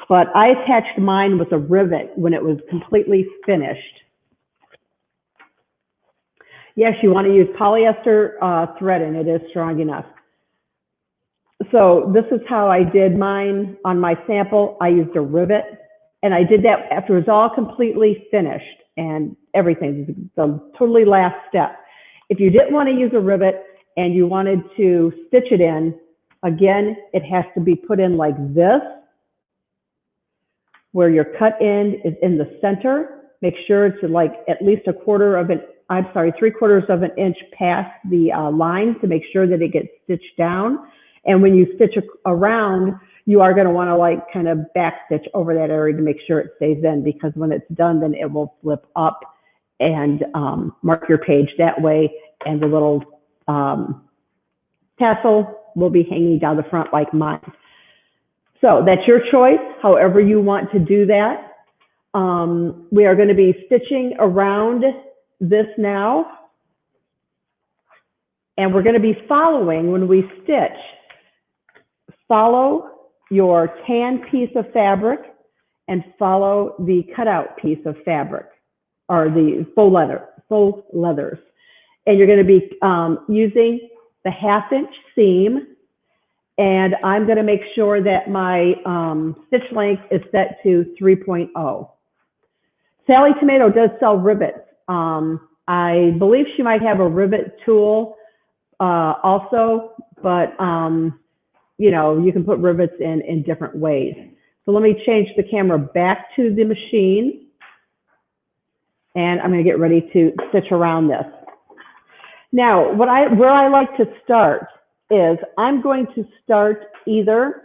But I attached mine with a rivet when it was completely finished. Yes, you want to use polyester thread, and it is strong enough. So this is how I did mine on my sample. I used a rivet, and I did that after it was all completely finished and everything, the totally last step. If you didn't want to use a rivet and you wanted to stitch it in, again, it has to be put in like this, where your cut end is in the center. Make sure it's like at least 3/4 of an inch past the line to make sure that it gets stitched down. And when you stitch around, you are going to want to like kind of back stitch over that area to make sure it stays in, because when it's done, then it will flip up and mark your page that way, and the little tassel will be hanging down the front like mine. So that's your choice, however you want to do that. We are going to be stitching around this now, and we're going to be following, when we stitch, follow your tan piece of fabric and follow the cutout piece of fabric, or the faux leathers. And you're going to be using the 1/2 inch seam, and I'm going to make sure that my stitch length is set to 3.0. Sallie Tomato does sell rivets. I believe she might have a rivet tool also, but you know, you can put rivets in different ways. So let me change the camera back to the machine, and I'm going to get ready to stitch around this. Now, where I like to start is I'm going to start either,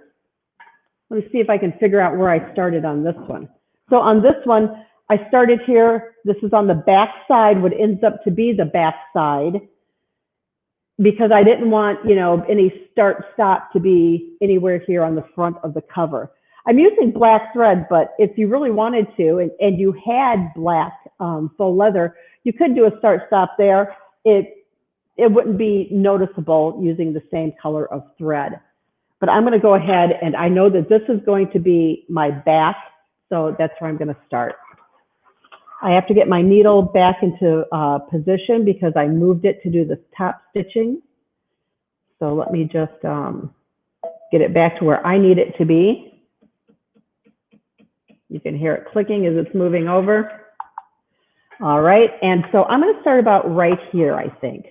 let me see if I can figure out where I started on this one. So on this one, I started here. This is on the back side, what ends up to be the back side, because I didn't want, you know, any start-stop to be anywhere here on the front of the cover. I'm using black thread, but if you really wanted to, and you had black faux leather, you could do a start-stop there. It wouldn't be noticeable using the same color of thread. But I'm going to go ahead, and I know that this is going to be my back, so that's where I'm going to start. I have to get my needle back into position because I moved it to do the top stitching. So let me just get it back to where I need it to be. You can hear it clicking as it's moving over. All right, and so I'm going to start about right here, I think.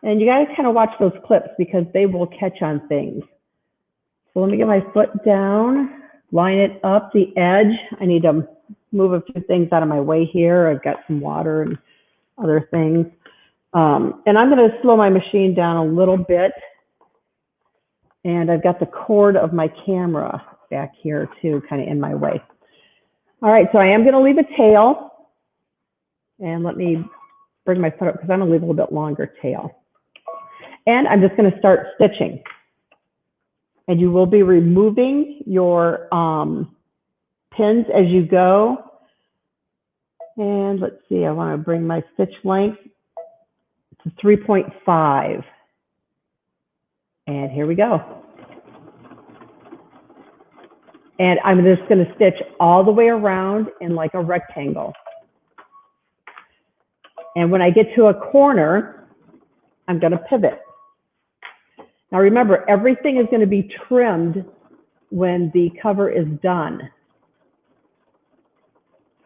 And you got to kind of watch those clips because they will catch on things. So let me get my foot down, line it up the edge. I need to move a few things out of my way here. I've got some water and other things. And I'm going to slow my machine down a little bit. And I've got the cord of my camera back here too, kind of in my way. All right, so I am going to leave a tail. And let me bring my foot up because I'm going to leave a little bit longer tail. And I'm just going to start stitching. And you will be removing your pins as you go. And let's see, I want to bring my stitch length to 3.5. And here we go. And I'm just going to stitch all the way around in like a rectangle. And when I get to a corner, I'm going to pivot. Now remember, everything is going to be trimmed when the cover is done.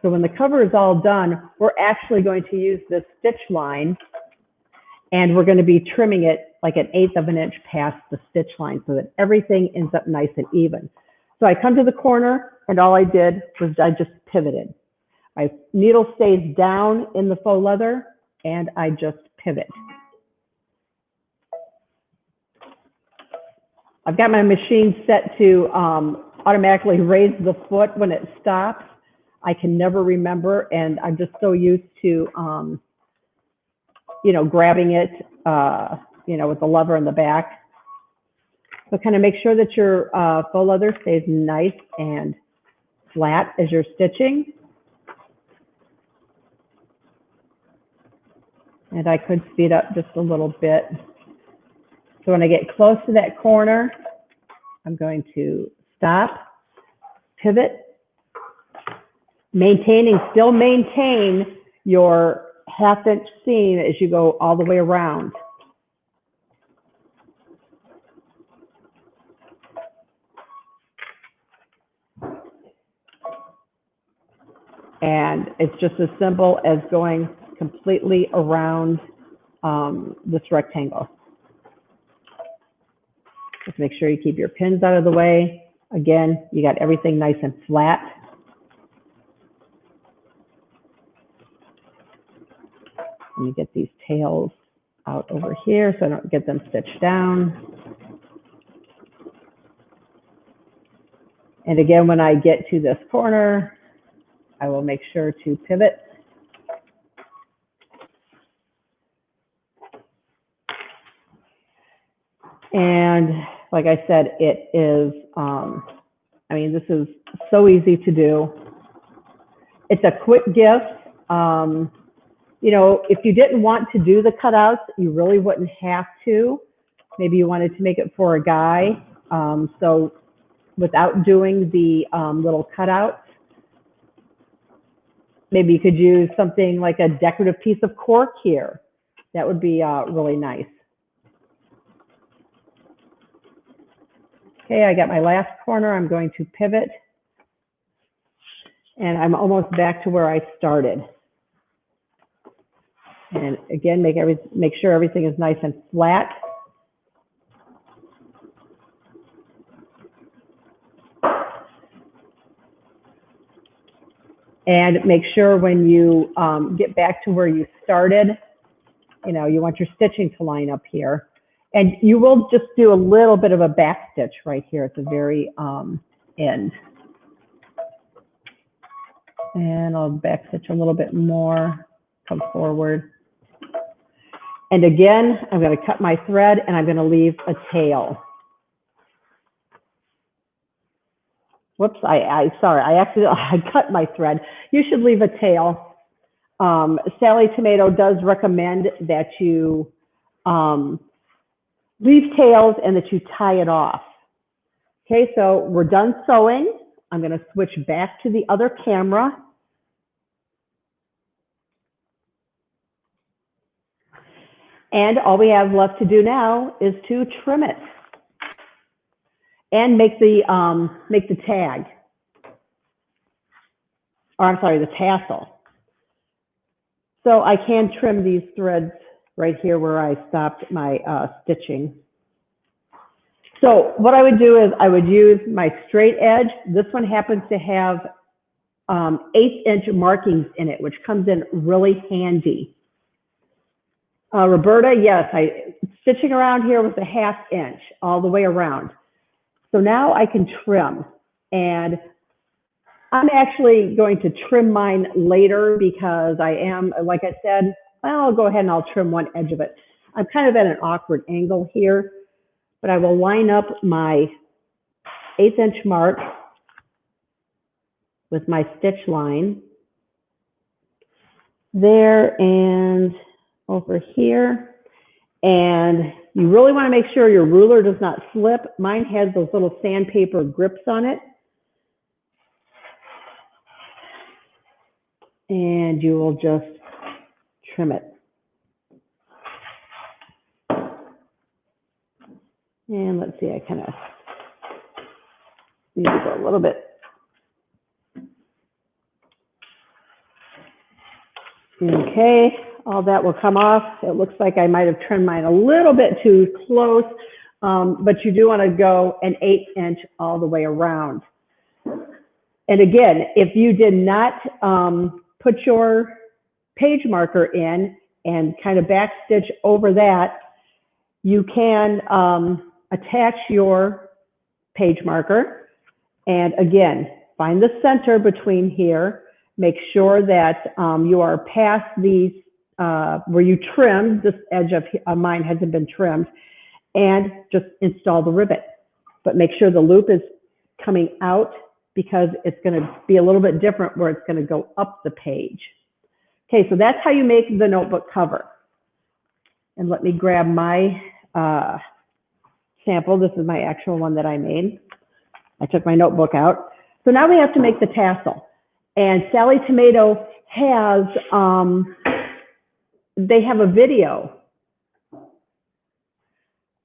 So when the cover is all done, we're actually going to use this stitch line, and we're going to be trimming it like 1/8 of an inch past the stitch line so that everything ends up nice and even. So I come to the corner, and all I did was I just pivoted. My needle stays down in the faux leather, and I just pivot. I've got my machine set to automatically raise the foot when it stops. I can never remember, and I'm just so used to, you know, grabbing it, you know, with the lever in the back. So kind of make sure that your faux leather stays nice and flat as you're stitching. And I could speed up just a little bit. So when I get close to that corner, I'm going to stop, pivot, still maintain your 1/2 inch seam as you go all the way around. And it's just as simple as going completely around this rectangle. Just make sure you keep your pins out of the way. Again, you got everything nice and flat. Let me get these tails out over here so I don't get them stitched down. And again, when I get to this corner, I will make sure to pivot. And like I said, it is, I mean, this is so easy to do. It's a quick gift. You know, if you didn't want to do the cutouts, you really wouldn't have to. Maybe you wanted to make it for a guy. So without doing the little cutouts, maybe you could use something like a decorative piece of cork here. That would be really nice. Okay, I got my last corner. I'm going to pivot. And I'm almost back to where I started. And again, make sure everything is nice and flat. And make sure when you get back to where you started, you know, you want your stitching to line up here. And you will just do a little bit of a back stitch right here at the very end. And I'll back stitch a little bit more, come forward. And again, I'm going to cut my thread and I'm going to leave a tail. Whoops, sorry, I cut my thread. You should leave a tail. Sallie Tomato does recommend that you leave tails and that you tie it off. Okay, so we're done sewing. I'm going to switch back to the other camera. And all we have left to do now is to trim it and make the tag, or I'm sorry, the tassel. So I can trim these threads right here where I stopped my stitching. So what I would do is I would use my straight edge. This one happens to have 1/8" markings in it, which comes in really handy. Roberta, yes, stitching around here with a 1/2 inch all the way around. So now I can trim, and I'm actually going to trim mine later because I am, like I said, well, I'll go ahead and I'll trim one edge of it. I'm kind of at an awkward angle here, but I will line up my 1/8" mark with my stitch line there and over here. And you really want to make sure your ruler does not slip. Mine has those little sandpaper grips on it. And you will just trim it. And let's see, I kind of need to go a little bit. Okay, all that will come off. It looks like I might have trimmed mine a little bit too close, but you do want to go 1/8" all the way around. And again, if you did not put your page marker in and kind of back stitch over that, you can attach your page marker. And again, find the center between here. Make sure that you are past these, where you trimmed, this edge of mine hasn't been trimmed, and just install the rivet. But make sure the loop is coming out because it's going to be a little bit different where it's going to go up the page. Okay, so that's how you make the notebook cover. And let me grab my sample. This is my actual one that I made. I took my notebook out. So now we have to make the tassel. And Sallie Tomato has, they have a video.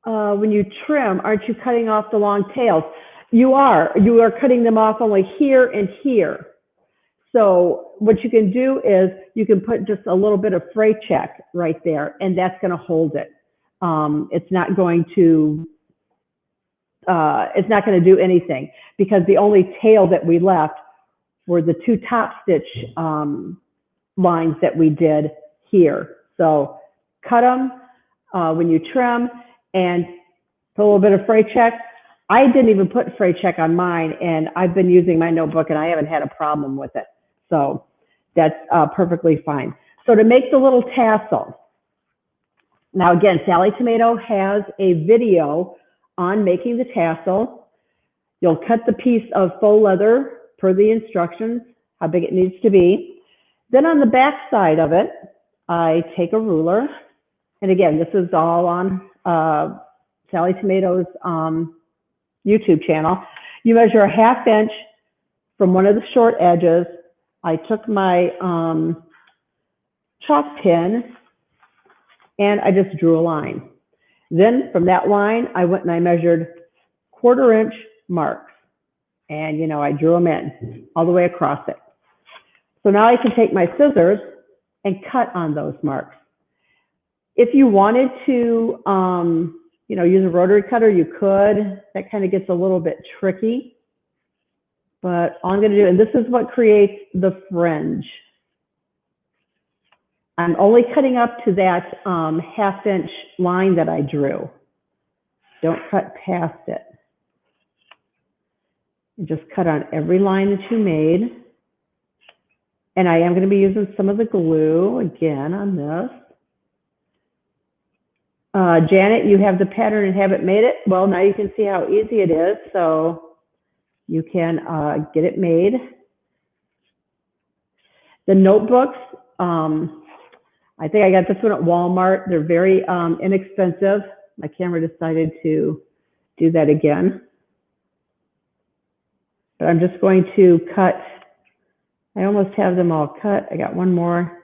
When you trim, aren't you cutting off the long tails? You are cutting them off only here and here. So what you can do is you can put just a little bit of fray check right there, and that's going to hold it. It's not going to do anything because the only tail that we left were the 2 top stitch lines that we did here. So cut them when you trim and put a little bit of fray check. I didn't even put fray check on mine, and I've been using my notebook and I haven't had a problem with it. So that's perfectly fine. So to make the little tassel, now again, Sallie Tomato has a video on making the tassel. You'll cut the piece of faux leather per the instructions, how big it needs to be. Then on the back side of it, I take a ruler. And again, this is all on Sallie Tomato's YouTube channel. You measure a 1/2 inch from one of the short edges. I took my chalk pin and I just drew a line. Then from that line, I went and I measured 1/4 inch marks. And, you know, I drew them in all the way across it. So now I can take my scissors and cut on those marks. If you wanted to, you know, use a rotary cutter, you could. That kind of gets a little bit tricky. But all I'm going to do, and this is what creates the fringe. I'm only cutting up to that 1/2 inch line that I drew. Don't cut past it. And just cut on every line that you made. And I am going to be using some of the glue again on this. Janet, you have the pattern and haven't made it. Well, now you can see how easy it is. So you can get it made. The notebooks, I think I got this one at Walmart. They're very inexpensive. My camera decided to do that again. But I'm just going to cut. I almost have them all cut. I got one more.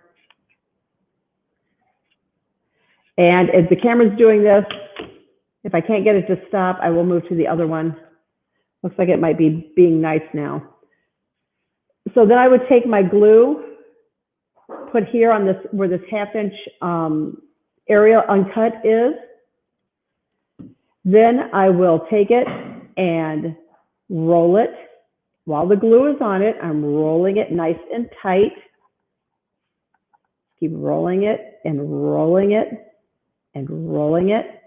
And as the camera's doing this, if I can't get it to stop, I will move to the other one. Looks like it might be being nice now. So then I would take my glue, put here on this, where this 1/2 inch area uncut is. Then I will take it and roll it. While the glue is on it, I'm rolling it nice and tight. Keep rolling it and rolling it and rolling it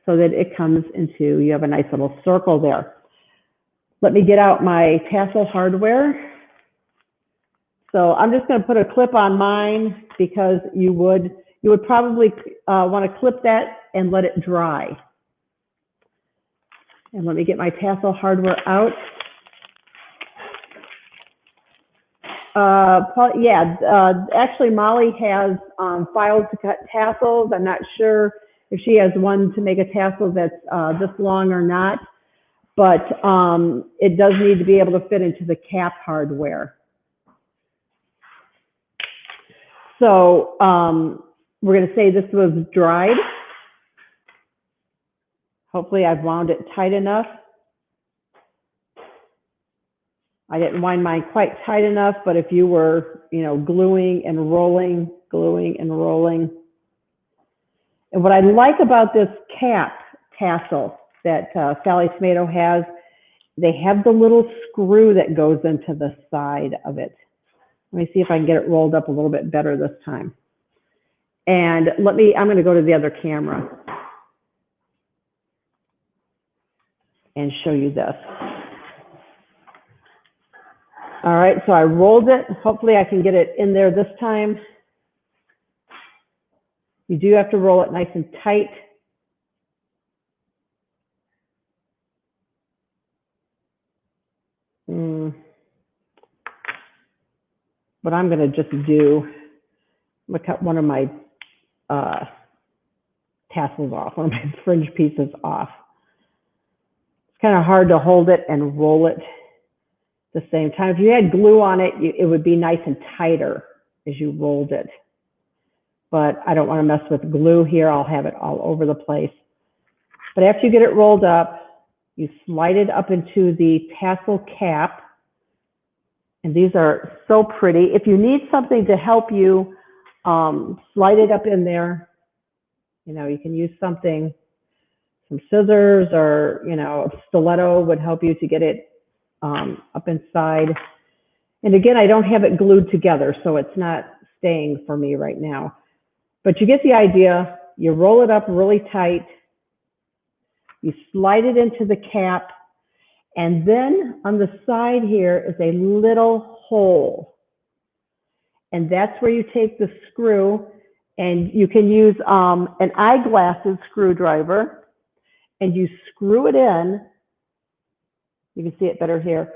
so that it comes into, you have a nice little circle there. Let me get out my tassel hardware. So I'm just going to put a clip on mine because you would probably want to clip that and let it dry. And let me get my tassel hardware out. Actually, Molly has files to cut tassels. I'm not sure if she has one to make a tassel that's this long or not, but it does need to be able to fit into the cap hardware. So we're going to say this was dried. Hopefully I've wound it tight enough. I didn't wind mine quite tight enough, but if you were, you know, gluing and rolling. And what I like about this cap tassel that Sallie Tomato has, they have the little screw that goes into the side of it. Let me see if I can get it rolled up a little bit better this time. And I'm going to go to the other camera and show you this. All right, so I rolled it. Hopefully I can get it in there this time. You do have to roll it nice and tight. What I'm going to just do, I'm going to cut one of my tassels off, one of my fringe pieces off. It's kind of hard to hold it and roll it the same time. If you had glue on it, it would be nice and tighter as you rolled it. But I don't want to mess with glue here. I'll have it all over the place. But after you get it rolled up, you slide it up into the tassel cap. And these are so pretty. If you need something to help you slide it up in there, you know, you can use something, some scissors, or, you know, a stiletto would help you to get it up inside. And again, I don't have it glued together, so it's not staying for me right now. But you get the idea. You roll it up really tight. You slide it into the cap, and then on the side here is a little hole. And that's where you take the screw, and you can use an eyeglasses screwdriver, and you screw it in. You can see it better here.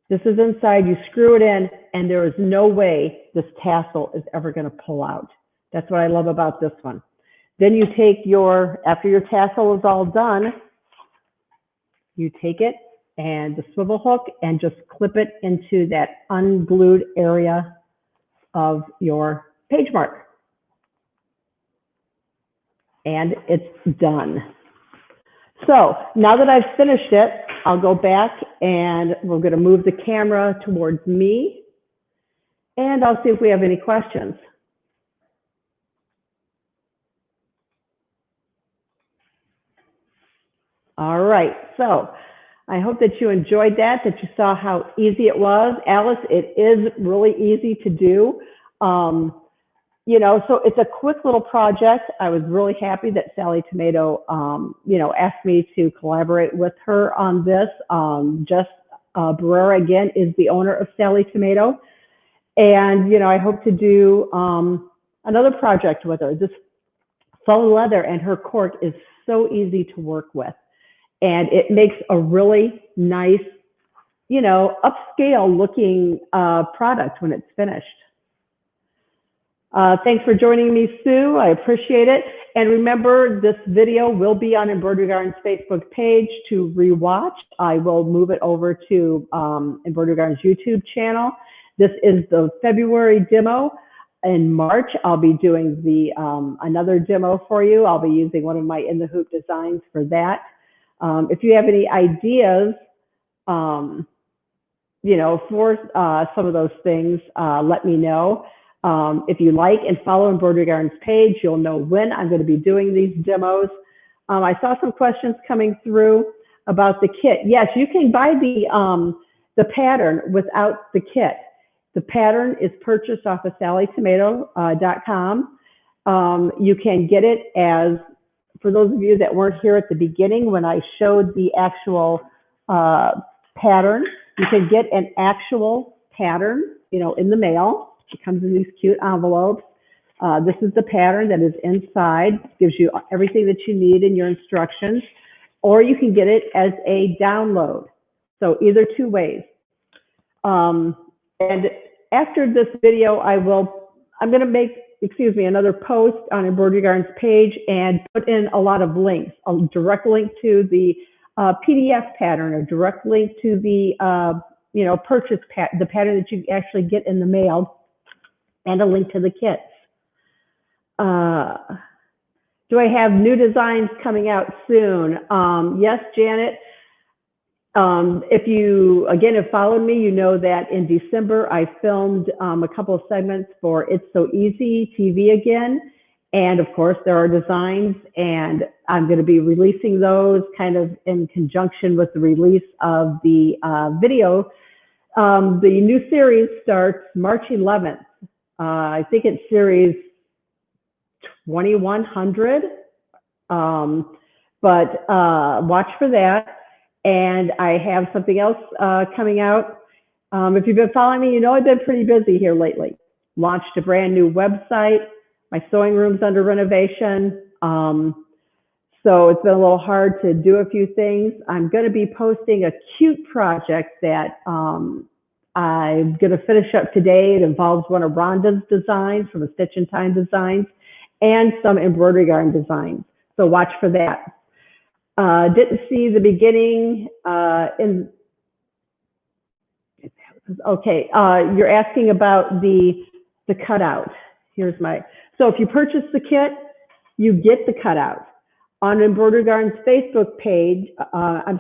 This is inside, you screw it in, and there is no way this tassel is ever going to pull out. That's what I love about this one. Then you take after your tassel is all done, you take it and the swivel hook and just clip it into that unglued area of your page mark. And it's done. So now that I've finished it, I'll go back and we're going to move the camera towards me, and I'll see if we have any questions. All right, so I hope that you enjoyed that you saw how easy it was. Alice, it is really easy to do. You know, so it's a quick little project. I was really happy that Sallie Tomato, you know, asked me to collaborate with her on this. Jess Barrera, again, is the owner of Sallie Tomato. And, you know, I hope to do another project with her. This faux leather and her cork is so easy to work with. And it makes a really nice, you know, upscale looking product when it's finished. Thanks for joining me, Sue. I appreciate it. And remember, this video will be on Embroidery Garden's Facebook page to rewatch. I will move it over to Embroidery Garden's YouTube channel. This is the February demo. In March, I'll be doing the another demo for you. I'll be using one of my In the Hoop designs for that. If you have any ideas, you know, for some of those things, let me know. If you like and follow Embroidery Garden's page, you'll know when I'm going to be doing these demos. I saw some questions coming through about the kit. Yes, you can buy the pattern without the kit. The pattern is purchased off of sallietomato.com. You can get it as, for those of you that weren't here at the beginning when I showed the actual pattern, you can get an actual pattern, you know, in the mail. It comes in these cute envelopes. This is the pattern that is inside. It gives you everything that you need in your instructions, or you can get it as a download. So either two ways. And after this video, I'm going to make, another post on Embroidery Garden's page and put in a lot of links, a direct link to the PDF pattern, a direct link to the, you know, the pattern that you actually get in the mail, and a link to the kits. Do I have new designs coming out soon? Yes, Janet. If you, again, have followed me, you know that in December, I filmed a couple of segments for It's So Easy TV again. And of course, there are designs, and I'm going to be releasing those kind of in conjunction with the release of the video. The new series starts March 11th. I think it's series 2100, but watch for that. And I have something else coming out. If you've been following me, you know I've been pretty busy here lately. Launched a brand new website. My sewing room's under renovation. So it's been a little hard to do a few things. I'm going to be posting a cute project that I'm going to finish up today. It involves one of Rhonda's designs from a Stitch in Time Designs and some Embroidery Garden designs. So watch for that. Didn't see the beginning okay, you're asking about the cutout. Here's so if you purchase the kit, you get the cutout. On Embroidery Garden's Facebook page, on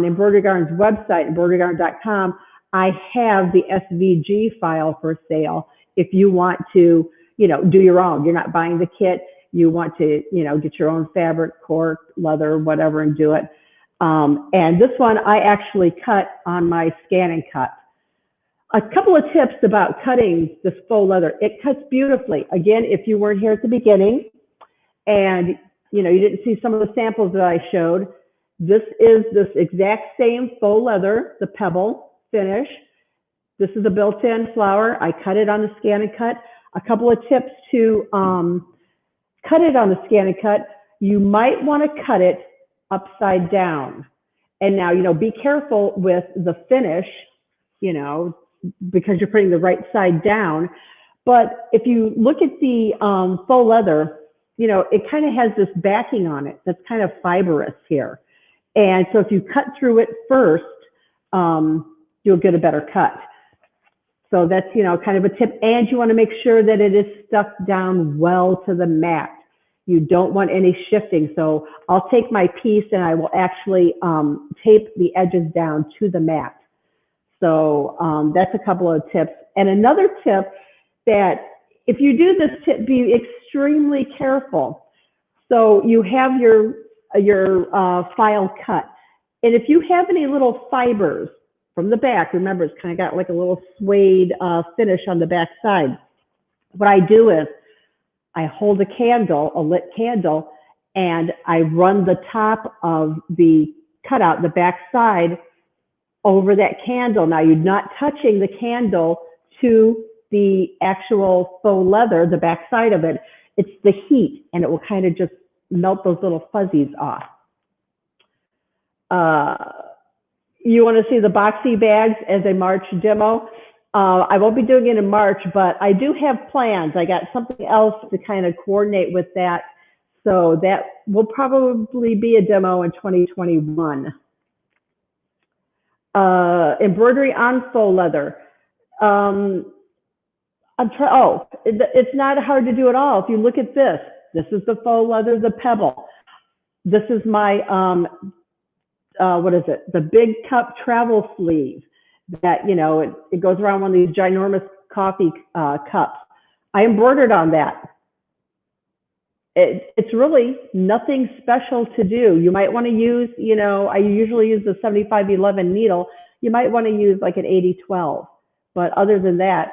Embroidery Garden's website, embroiderygarden.com, I have the SVG file for sale. If you want to, you know, do your own, you're not buying the kit, you want to, you know, get your own fabric, cork, leather, whatever, and do it. And this one I actually cut on my Scan and Cut. A couple of tips about cutting this faux leather. It cuts beautifully. Again, if you weren't here at the beginning and, you know, you didn't see some of the samples that I showed, This is this exact same faux leather, the pebble finish. This is a built-in flower. I cut it on the Scan and Cut. A couple of tips to cut it on the Scan and Cut. You might want to cut it upside down. And now, be careful with the finish, because you're putting the right side down. But if you look at the faux leather, it kind of has this backing on it that's kind of fibrous here. And so if you cut through it first, you'll get a better cut. So that's, kind of a tip. And you want to make sure that it is stuck down well to the mat. You don't want any shifting. So I'll take my piece and I will actually tape the edges down to the mat. So that's a couple of tips. And another tip that if you do this tip, be extremely careful. So you have your file cut. And if you have any little fibers from the back, remember it's kind of got like a little suede finish on the back side. What I do is I hold a candle, a lit candle, and I run the top of the cutout, the back side, over that candle. Now you're not touching the candle to the actual faux leather, the back side of it. It's the heat, and it will kind of just melt those little fuzzies off. You want to see the boxy bags as a March demo? I won't be doing it in March, but I do have plans. I got something else to kind of coordinate with that. So that will probably be a demo in 2021. Embroidery on faux leather. It's not hard to do at all. If you look at this is the faux leather, the pebble. This is my, what is it? The big cup travel sleeve that, it goes around one of these ginormous coffee cups. I embroidered on that. It's really nothing special to do. You might want to use, I usually use the 7511 needle. You might want to use like an 8012. But other than that,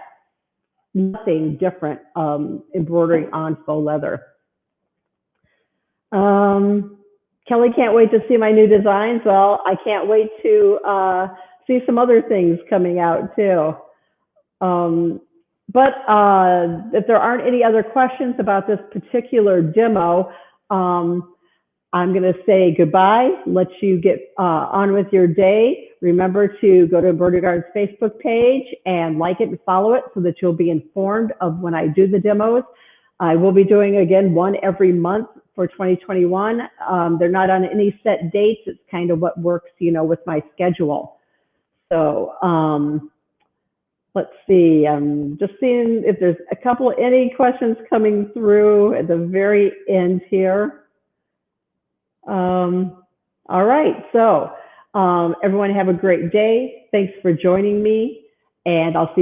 nothing different embroidering on faux leather. Kelly can't wait to see my new designs. Well, I can't wait to see some other things coming out too. But if there aren't any other questions about this particular demo, I'm going to say goodbye, let you get on with your day. Remember to go to Embroidery Garden's Facebook page and like it and follow it so that you'll be informed of when I do the demos. I will be doing, again, one every month for 2021. They're not on any set dates. It's kind of what works, with my schedule. So let's see. I'm just seeing if there's any questions coming through at the very end here. All right. So everyone have a great day. Thanks for joining me, and I'll see you